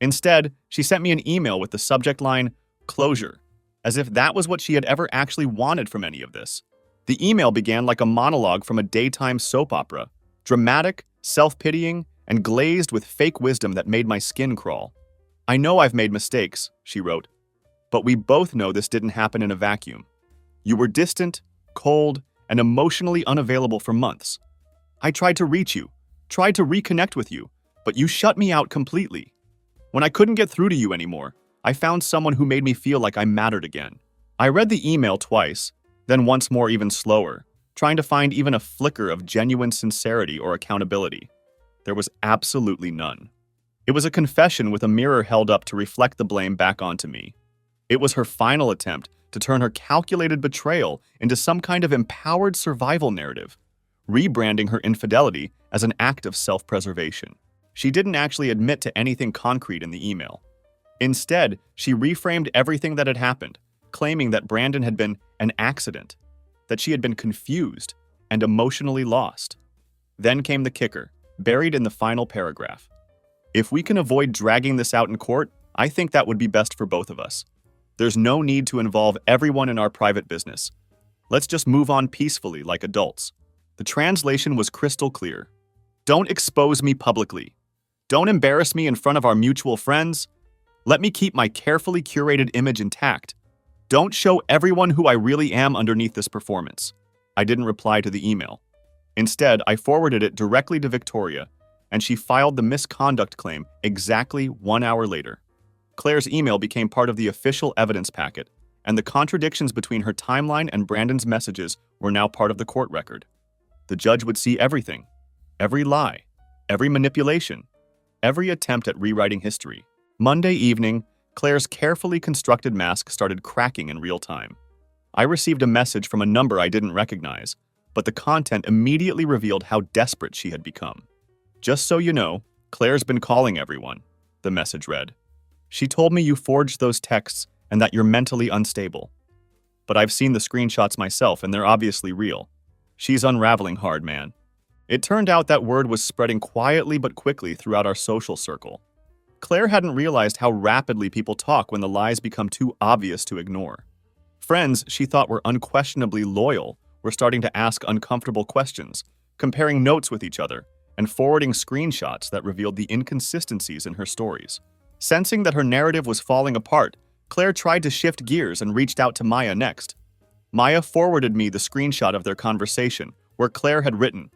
A: Instead, she sent me an email with the subject line, "Closure," as if that was what she had ever actually wanted from any of this. The email began like a monologue from a daytime soap opera, dramatic, self-pitying, and glazed with fake wisdom that made my skin crawl. "I know I've made mistakes," she wrote, "but we both know this didn't happen in a vacuum. You were distant, cold, and emotionally unavailable for months. I tried to reach you, tried to reconnect with you, but you shut me out completely. When I couldn't get through to you anymore, I found someone who made me feel like I mattered again." I read the email twice, then once more even slower, trying to find even a flicker of genuine sincerity or accountability. There was absolutely none. It was a confession with a mirror held up to reflect the blame back onto me. It was her final attempt to turn her calculated betrayal into some kind of empowered survival narrative, rebranding her infidelity as an act of self-preservation. She didn't actually admit to anything concrete in the email. Instead, she reframed everything that had happened, claiming that Brandon had been an accident, that she had been confused and emotionally lost. Then came the kicker, buried in the final paragraph. "If we can avoid dragging this out in court, I think that would be best for both of us. There's no need to involve everyone in our private business. Let's just move on peacefully like adults." The translation was crystal clear. "Don't expose me publicly. Don't embarrass me in front of our mutual friends. Let me keep my carefully curated image intact. Don't show everyone who I really am underneath this performance." I didn't reply to the email. Instead, I forwarded it directly to Victoria, and she filed the misconduct claim exactly 1 hour later. Claire's email became part of the official evidence packet, and the contradictions between her timeline and Brandon's messages were now part of the court record. The judge would see everything, every lie, every manipulation, every attempt at rewriting history. Monday evening, Claire's carefully constructed mask started cracking in real time. I received a message from a number I didn't recognize, but the content immediately revealed how desperate she had become. "Just so you know, Claire's been calling everyone," the message read. "She told me you forged those texts and that you're mentally unstable. But I've seen the screenshots myself and they're obviously real. She's unraveling hard, man." It turned out that word was spreading quietly but quickly throughout our social circle. Claire hadn't realized how rapidly people talk when the lies become too obvious to ignore. Friends she thought were unquestionably loyal were starting to ask uncomfortable questions, comparing notes with each other, and forwarding screenshots that revealed the inconsistencies in her stories. Sensing that her narrative was falling apart, Claire tried to shift gears and reached out to Maya next. Maya forwarded me the screenshot of their conversation, where Claire had written,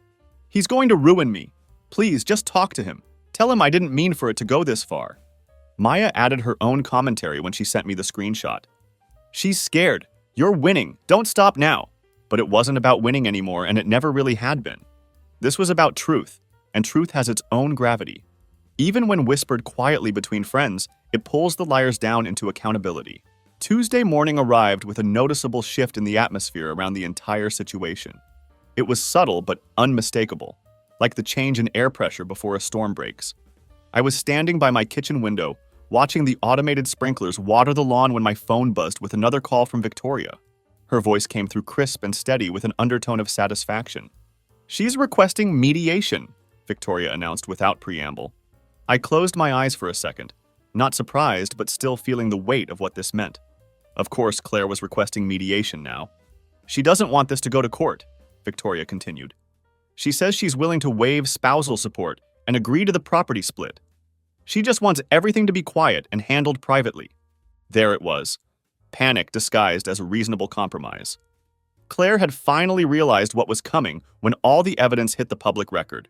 A: "He's going to ruin me. Please, just talk to him. Tell him I didn't mean for it to go this far." Maya added her own commentary when she sent me the screenshot. "She's scared. You're winning. Don't stop now." But it wasn't about winning anymore, and it never really had been. This was about truth, and truth has its own gravity. Even when whispered quietly between friends, it pulls the liars down into accountability. Tuesday morning arrived with a noticeable shift in the atmosphere around the entire situation. It was subtle but unmistakable, like the change in air pressure before a storm breaks. I was standing by my kitchen window, watching the automated sprinklers water the lawn when my phone buzzed with another call from Victoria. Her voice came through crisp and steady with an undertone of satisfaction. "She's requesting mediation," Victoria announced without preamble. I closed my eyes for a second, not surprised but still feeling the weight of what this meant. Of course, Claire was requesting mediation now. "She doesn't want this to go to court," Victoria continued. "She says she's willing to waive spousal support and agree to the property split. She just wants everything to be quiet and handled privately." There it was, panic disguised as a reasonable compromise. Claire had finally realized what was coming when all the evidence hit the public record.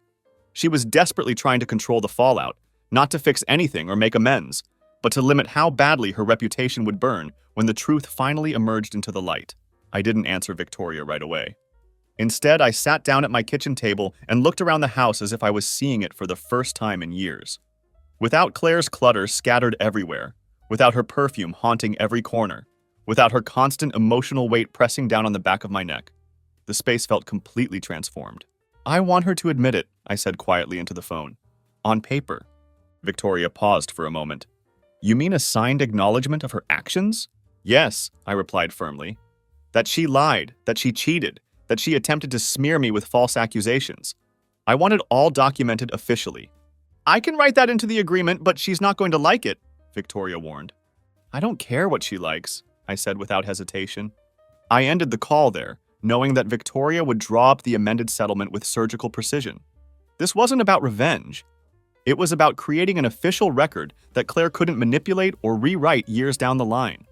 A: She was desperately trying to control the fallout, not to fix anything or make amends, but to limit how badly her reputation would burn when the truth finally emerged into the light. I didn't answer Victoria right away. Instead, I sat down at my kitchen table and looked around the house as if I was seeing it for the first time in years. Without Claire's clutter scattered everywhere, without her perfume haunting every corner, without her constant emotional weight pressing down on the back of my neck, the space felt completely transformed. "I want her to admit it," I said quietly into the phone. "On paper." Victoria paused for a moment. "You mean a signed acknowledgement of her actions?" "Yes," I replied firmly. "That she lied, that she cheated, that she attempted to smear me with false accusations. I want it all documented officially." I can write that into the agreement, but she's not going to like it, Victoria warned. I don't care what she likes, I said without hesitation. I ended the call there, knowing that Victoria would draw up the amended settlement with surgical precision. This wasn't about revenge. It was about creating an official record that Claire couldn't manipulate or rewrite years down the line.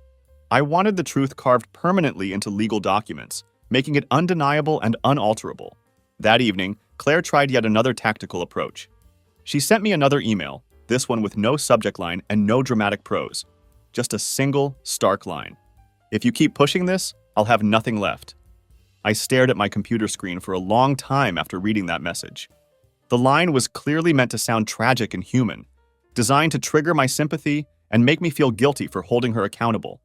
A: I wanted the truth carved permanently into legal documents, making it undeniable and unalterable. That evening, Claire tried yet another tactical approach. She sent me another email, this one with no subject line and no dramatic prose. Just a single, stark line. If you keep pushing this, I'll have nothing left. I stared at my computer screen for a long time after reading that message. The line was clearly meant to sound tragic and human, designed to trigger my sympathy and make me feel guilty for holding her accountable.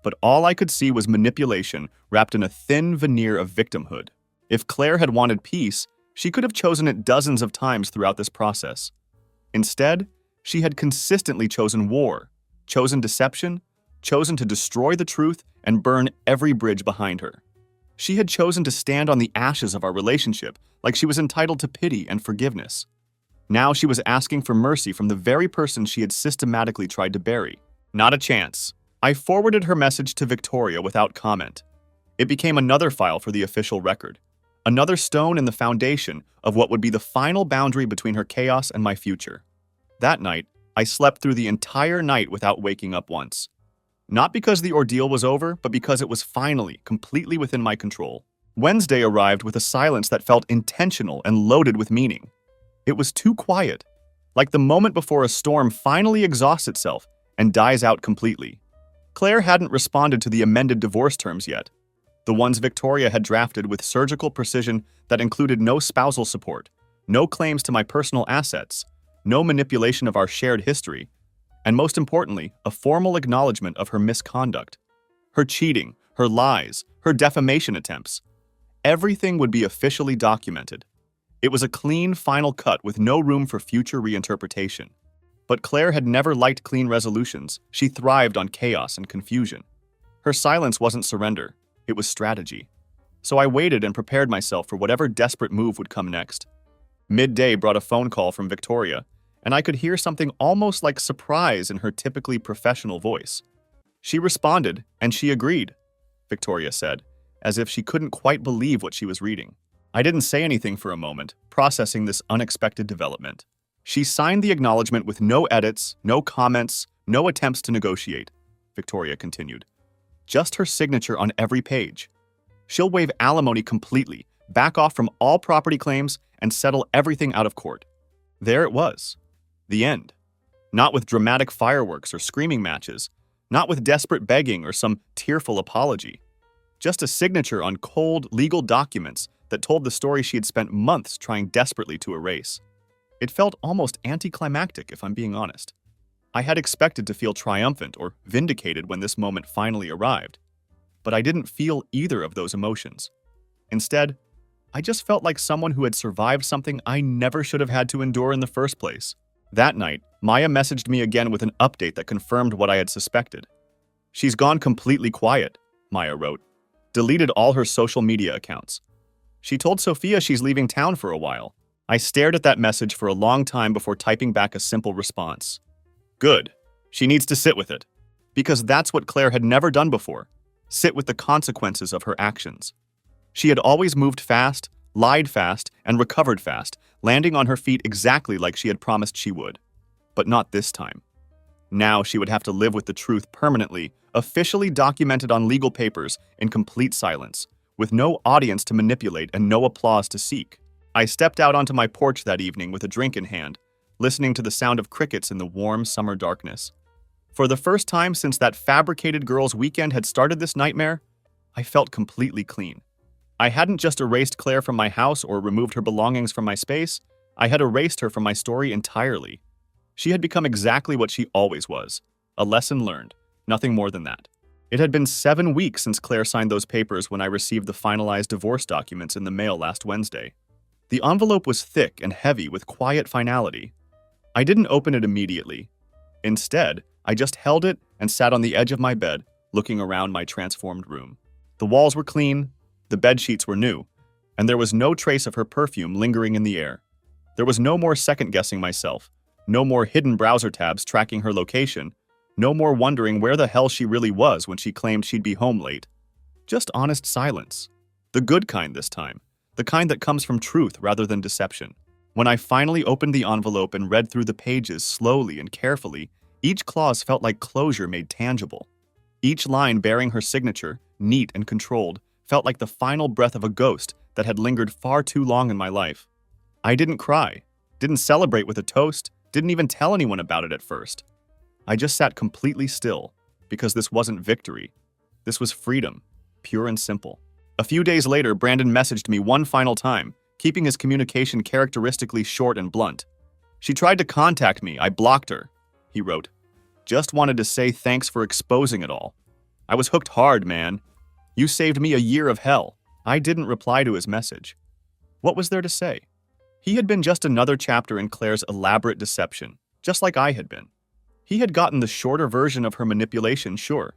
A: But all I could see was manipulation wrapped in a thin veneer of victimhood. If Claire had wanted peace, she could have chosen it dozens of times throughout this process. Instead, she had consistently chosen war, chosen deception, chosen to destroy the truth and burn every bridge behind her. She had chosen to stand on the ashes of our relationship like she was entitled to pity and forgiveness. Now she was asking for mercy from the very person she had systematically tried to bury. Not a chance. I forwarded her message to Victoria without comment. It became another file for the official record, another stone in the foundation of what would be the final boundary between her chaos and my future. That night, I slept through the entire night without waking up once. Not because the ordeal was over, but because it was finally completely within my control. Wednesday arrived with a silence that felt intentional and loaded with meaning. It was too quiet, like the moment before a storm finally exhausts itself and dies out completely. Claire hadn't responded to the amended divorce terms yet, the ones Victoria had drafted with surgical precision that included no spousal support, no claims to my personal assets, no manipulation of our shared history, and most importantly, a formal acknowledgement of her misconduct. Her cheating, her lies, her defamation attempts. Everything would be officially documented. It was a clean final cut with no room for future reinterpretation. But Claire had never liked clean resolutions. She thrived on chaos and confusion. Her silence wasn't surrender, it was strategy. So I waited and prepared myself for whatever desperate move would come next. Midday brought a phone call from Victoria, and I could hear something almost like surprise in her typically professional voice. She responded, and she agreed, Victoria said, as if she couldn't quite believe what she was reading. I didn't say anything for a moment, processing this unexpected development. She signed the acknowledgement with no edits, no comments, no attempts to negotiate, Victoria continued. Just her signature on every page. She'll waive alimony completely, back off from all property claims, and settle everything out of court. There it was. The end. Not with dramatic fireworks or screaming matches, not with desperate begging or some tearful apology. Just a signature on cold, legal documents that told the story she had spent months trying desperately to erase. It felt almost anticlimactic, if I'm being honest. I had expected to feel triumphant or vindicated when this moment finally arrived, but I didn't feel either of those emotions. Instead, I just felt like someone who had survived something I never should have had to endure in the first place. That night, Maya messaged me again with an update that confirmed what I had suspected. She's gone completely quiet, Maya wrote. Deleted all her social media accounts. She told Sophia she's leaving town for a while. I stared at that message for a long time before typing back a simple response. Good. She needs to sit with it. Because that's what Claire had never done before. Sit with the consequences of her actions. She had always moved fast, lied fast, and recovered fast, landing on her feet exactly like she had promised she would. But not this time. Now she would have to live with the truth permanently, officially documented on legal papers in complete silence, with no audience to manipulate and no applause to seek. I stepped out onto my porch that evening with a drink in hand, listening to the sound of crickets in the warm summer darkness. For the first time since that fabricated girls' weekend had started this nightmare, I felt completely clean. I hadn't just erased Claire from my house or removed her belongings from my space, I had erased her from my story entirely. She had become exactly what she always was, a lesson learned, nothing more than that. It had been 7 weeks since Claire signed those papers when I received the finalized divorce documents in the mail last Wednesday. The envelope was thick and heavy with quiet finality. I didn't open it immediately. Instead, I just held it and sat on the edge of my bed, looking around my transformed room. The walls were clean, the bed sheets were new, and there was no trace of her perfume lingering in the air. There was no more second-guessing myself, No more hidden browser tabs tracking her location. No more wondering where the hell she really was when she claimed she'd be home late. Just honest silence. The good kind this time. The kind that comes from truth rather than deception. When I finally opened the envelope and read through the pages slowly and carefully, each clause felt like closure made tangible. Each line bearing her signature, neat and controlled, felt like the final breath of a ghost that had lingered far too long in my life. I didn't cry, didn't celebrate with a toast, didn't even tell anyone about it at first. I just sat completely still, because this wasn't victory. This was freedom, pure and simple. A few days later, Brandon messaged me one final time, keeping his communication characteristically short and blunt. "She tried to contact me, I blocked her," he wrote. "Just wanted to say thanks for exposing it all. I was hooked hard, man. You saved me a year of hell." I didn't reply to his message. What was there to say? He had been just another chapter in Claire's elaborate deception, just like I had been. He had gotten the shorter version of her manipulation, sure,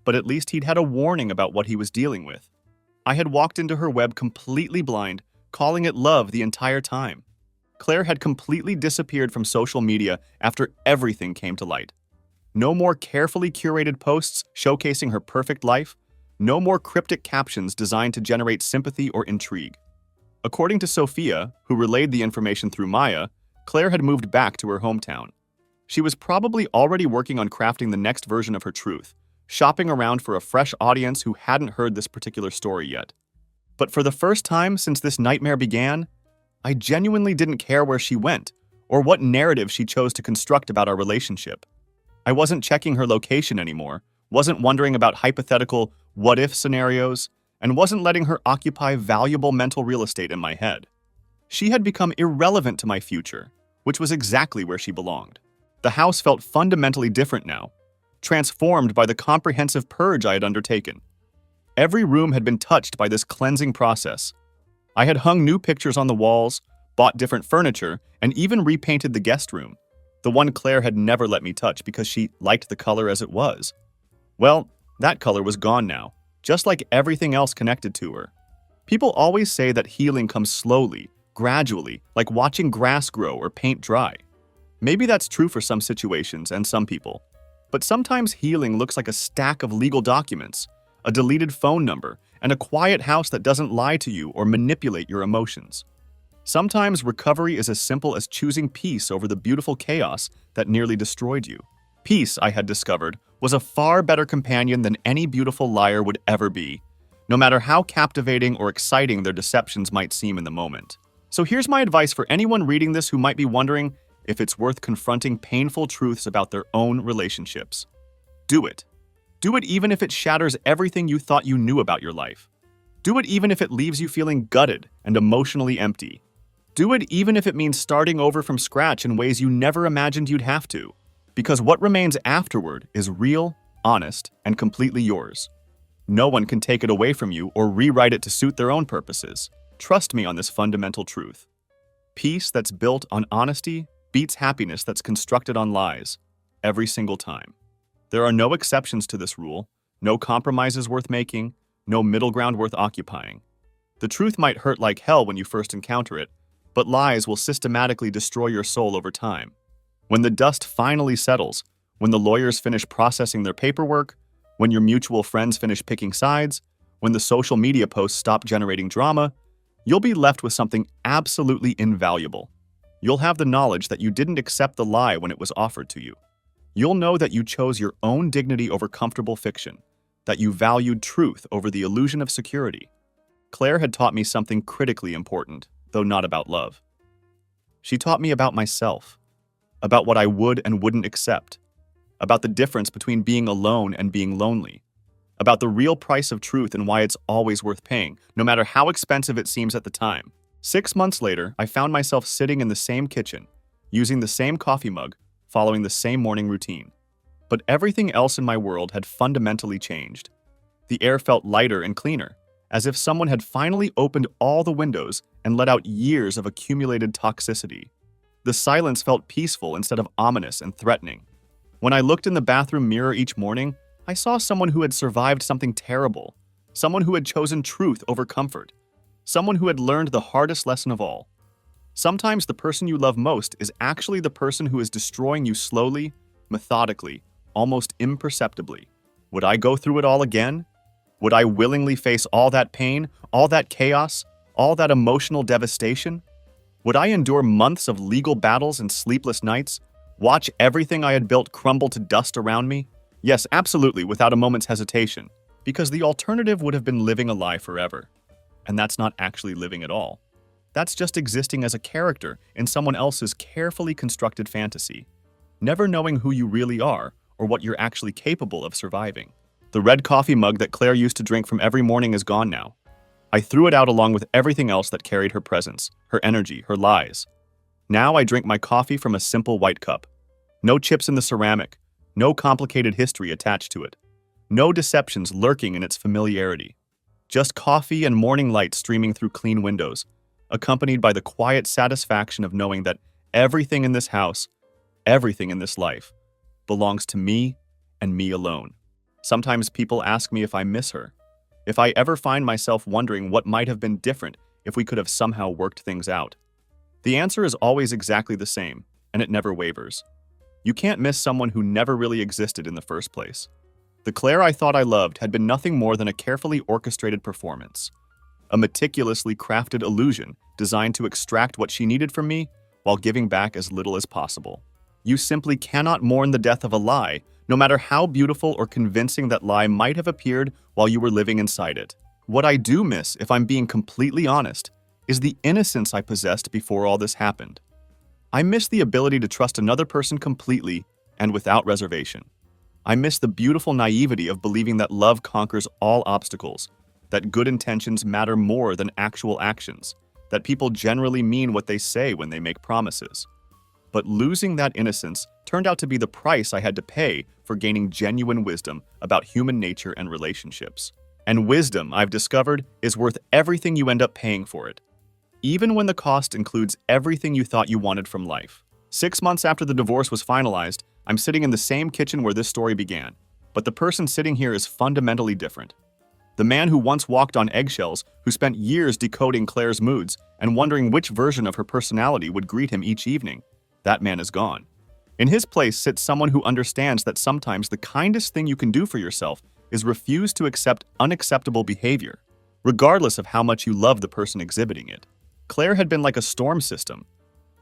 A: but at least he'd had a warning about what he was dealing with. I had walked into her web completely blind, calling it love the entire time. Claire had completely disappeared from social media after everything came to light. No more carefully curated posts showcasing her perfect life. No more cryptic captions designed to generate sympathy or intrigue. According to Sophia, who relayed the information through Maya, Claire had moved back to her hometown. She was probably already working on crafting the next version of her truth, shopping around for a fresh audience who hadn't heard this particular story yet. But for the first time since this nightmare began, I genuinely didn't care where she went or what narrative she chose to construct about our relationship. I wasn't checking her location anymore, wasn't wondering about hypothetical what-if scenarios, and wasn't letting her occupy valuable mental real estate in my head. She had become irrelevant to my future, which was exactly where she belonged. The house felt fundamentally different now, transformed by the comprehensive purge I had undertaken. Every room had been touched by this cleansing process. I had hung new pictures on the walls, bought different furniture, and even repainted the guest room, the one Claire had never let me touch because she liked the color as it was. Well, that color was gone now, just like everything else connected to her. People always say that healing comes slowly, gradually, like watching grass grow or paint dry. Maybe that's true for some situations and some people. But sometimes healing looks like a stack of legal documents, a deleted phone number, and a quiet house that doesn't lie to you or manipulate your emotions. Sometimes recovery is as simple as choosing peace over the beautiful chaos that nearly destroyed you. Peace, I had discovered, was a far better companion than any beautiful liar would ever be, no matter how captivating or exciting their deceptions might seem in the moment. So here's my advice for anyone reading this who might be wondering if it's worth confronting painful truths about their own relationships. Do it. Do it even if it shatters everything you thought you knew about your life. Do it even if it leaves you feeling gutted and emotionally empty. Do it even if it means starting over from scratch in ways you never imagined you'd have to. Because what remains afterward is real, honest, and completely yours. No one can take it away from you or rewrite it to suit their own purposes. Trust me on this fundamental truth. Peace that's built on honesty beats happiness that's constructed on lies, every single time. There are no exceptions to this rule, no compromises worth making, no middle ground worth occupying. The truth might hurt like hell when you first encounter it, but lies will systematically destroy your soul over time. When the dust finally settles, when the lawyers finish processing their paperwork, when your mutual friends finish picking sides, when the social media posts stop generating drama, you'll be left with something absolutely invaluable. You'll have the knowledge that you didn't accept the lie when it was offered to you. You'll know that you chose your own dignity over comfortable fiction, that you valued truth over the illusion of security. Claire had taught me something critically important, though not about love. She taught me about myself, about what I would and wouldn't accept, about the difference between being alone and being lonely, about the real price of truth and why it's always worth paying, no matter how expensive it seems at the time. 6 months later, I found myself sitting in the same kitchen, using the same coffee mug, following the same morning routine. But everything else in my world had fundamentally changed. The air felt lighter and cleaner, as if someone had finally opened all the windows and let out years of accumulated toxicity. The silence felt peaceful instead of ominous and threatening. When I looked in the bathroom mirror each morning, I saw someone who had survived something terrible, someone who had chosen truth over comfort, someone who had learned the hardest lesson of all. Sometimes the person you love most is actually the person who is destroying you slowly, methodically, almost imperceptibly. Would I go through it all again? Would I willingly face all that pain, all that chaos, all that emotional devastation? Would I endure months of legal battles and sleepless nights? Watch everything I had built crumble to dust around me? Yes, absolutely, without a moment's hesitation, because the alternative would have been living a lie forever. And that's not actually living at all. That's just existing as a character in someone else's carefully constructed fantasy, never knowing who you really are or what you're actually capable of surviving. The red coffee mug that Claire used to drink from every morning is gone now. I threw it out along with everything else that carried her presence, her energy, her lies. Now I drink my coffee from a simple white cup. No chips in the ceramic, no complicated history attached to it, no deceptions lurking in its familiarity. Just coffee and morning light streaming through clean windows, accompanied by the quiet satisfaction of knowing that everything in this house, everything in this life, belongs to me and me alone. Sometimes people ask me if I miss her, if I ever find myself wondering what might have been different if we could have somehow worked things out. The answer is always exactly the same, and it never wavers. You can't miss someone who never really existed in the first place. The Claire I thought I loved had been nothing more than a carefully orchestrated performance, a meticulously crafted illusion designed to extract what she needed from me while giving back as little as possible. You simply cannot mourn the death of a lie, no matter how beautiful or convincing that lie might have appeared while you were living inside it. What I do miss, if I'm being completely honest, is the innocence I possessed before all this happened. I miss the ability to trust another person completely and without reservation. I miss the beautiful naivety of believing that love conquers all obstacles, that good intentions matter more than actual actions, that people generally mean what they say when they make promises. But losing that innocence turned out to be the price I had to pay for gaining genuine wisdom about human nature and relationships. And wisdom, I've discovered, is worth everything you end up paying for it, even when the cost includes everything you thought you wanted from life. 6 months after the divorce was finalized, I'm sitting in the same kitchen where this story began, but the person sitting here is fundamentally different. The man who once walked on eggshells, who spent years decoding Claire's moods and wondering which version of her personality would greet him each evening, that man is gone. In his place sits someone who understands that sometimes the kindest thing you can do for yourself is refuse to accept unacceptable behavior, regardless of how much you love the person exhibiting it. Claire had been like a storm system,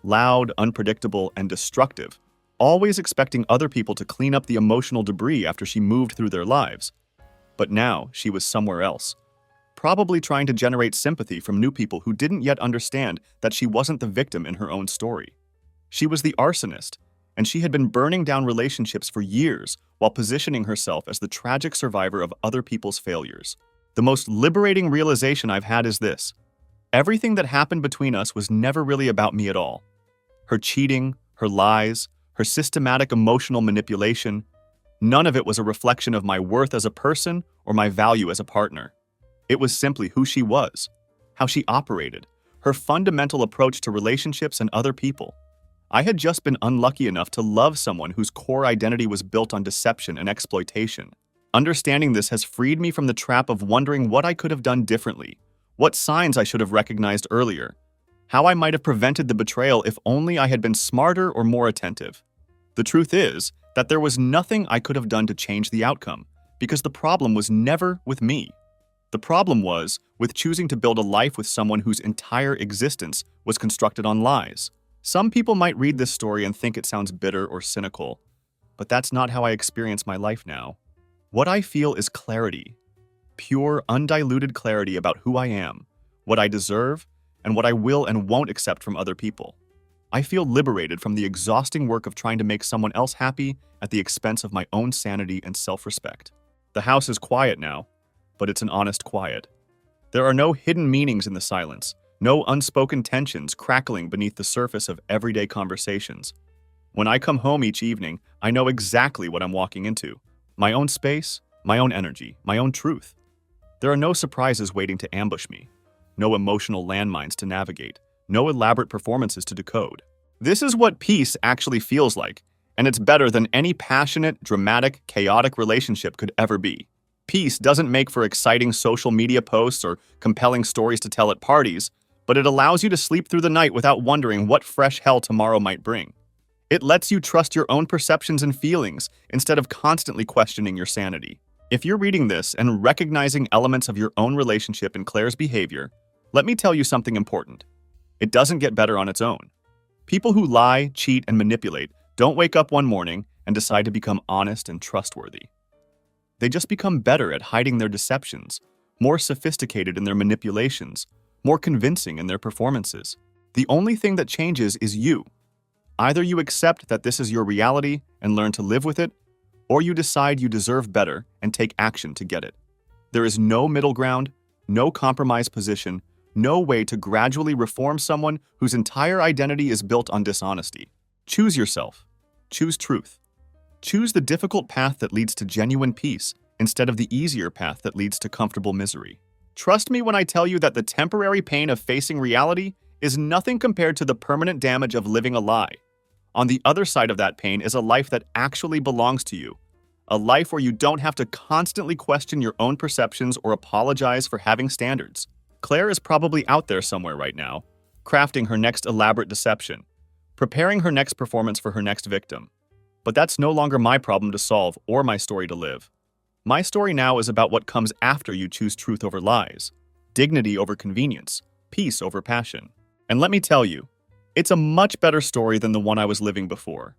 A: loud, unpredictable, and destructive, always expecting other people to clean up the emotional debris after she moved through their lives. But now she was somewhere else, probably trying to generate sympathy from new people who didn't yet understand that she wasn't the victim in her own story. She was the arsonist, and she had been burning down relationships for years while positioning herself as the tragic survivor of other people's failures. The most liberating realization I've had is this: everything that happened between us was never really about me at all. Her cheating, her lies, her systematic emotional manipulation, none of it was a reflection of my worth as a person or my value as a partner. It was simply who she was, how she operated, her fundamental approach to relationships and other people. I had just been unlucky enough to love someone whose core identity was built on deception and exploitation. Understanding this has freed me from the trap of wondering what I could have done differently, what signs I should have recognized earlier, how I might have prevented the betrayal if only I had been smarter or more attentive. The truth is that there was nothing I could have done to change the outcome, because the problem was never with me. The problem was with choosing to build a life with someone whose entire existence was constructed on lies. Some people might read this story and think it sounds bitter or cynical, but that's not how I experience my life now. What I feel is clarity, pure, undiluted clarity about who I am, what I deserve, and what I will and won't accept from other people. I feel liberated from the exhausting work of trying to make someone else happy at the expense of my own sanity and self-respect. The house is quiet now, but it's an honest quiet. There are no hidden meanings in the silence, no unspoken tensions crackling beneath the surface of everyday conversations. When I come home each evening, I know exactly what I'm walking into: my own space, my own energy, my own truth. There are no surprises waiting to ambush me, no emotional landmines to navigate, no elaborate performances to decode. This is what peace actually feels like, and it's better than any passionate, dramatic, chaotic relationship could ever be. Peace doesn't make for exciting social media posts or compelling stories to tell at parties, but it allows you to sleep through the night without wondering what fresh hell tomorrow might bring. It lets you trust your own perceptions and feelings instead of constantly questioning your sanity. If you're reading this and recognizing elements of your own relationship in Claire's behavior, let me tell you something important. It doesn't get better on its own. People who lie, cheat, and manipulate don't wake up one morning and decide to become honest and trustworthy. They just become better at hiding their deceptions, more sophisticated in their manipulations, more convincing in their performances. The only thing that changes is you. Either you accept that this is your reality and learn to live with it, or you decide you deserve better and take action to get it. There is no middle ground, no compromise position, no way to gradually reform someone whose entire identity is built on dishonesty. Choose yourself. Choose truth. Choose the difficult path that leads to genuine peace instead of the easier path that leads to comfortable misery. Trust me when I tell you that the temporary pain of facing reality is nothing compared to the permanent damage of living a lie. On the other side of that pain is a life that actually belongs to you. A life where you don't have to constantly question your own perceptions or apologize for having standards. Claire is probably out there somewhere right now, crafting her next elaborate deception, preparing her next performance for her next victim. But that's no longer my problem to solve or my story to live. My story now is about what comes after you choose truth over lies, dignity over convenience, peace over passion. And let me tell you, it's a much better story than the one I was living before.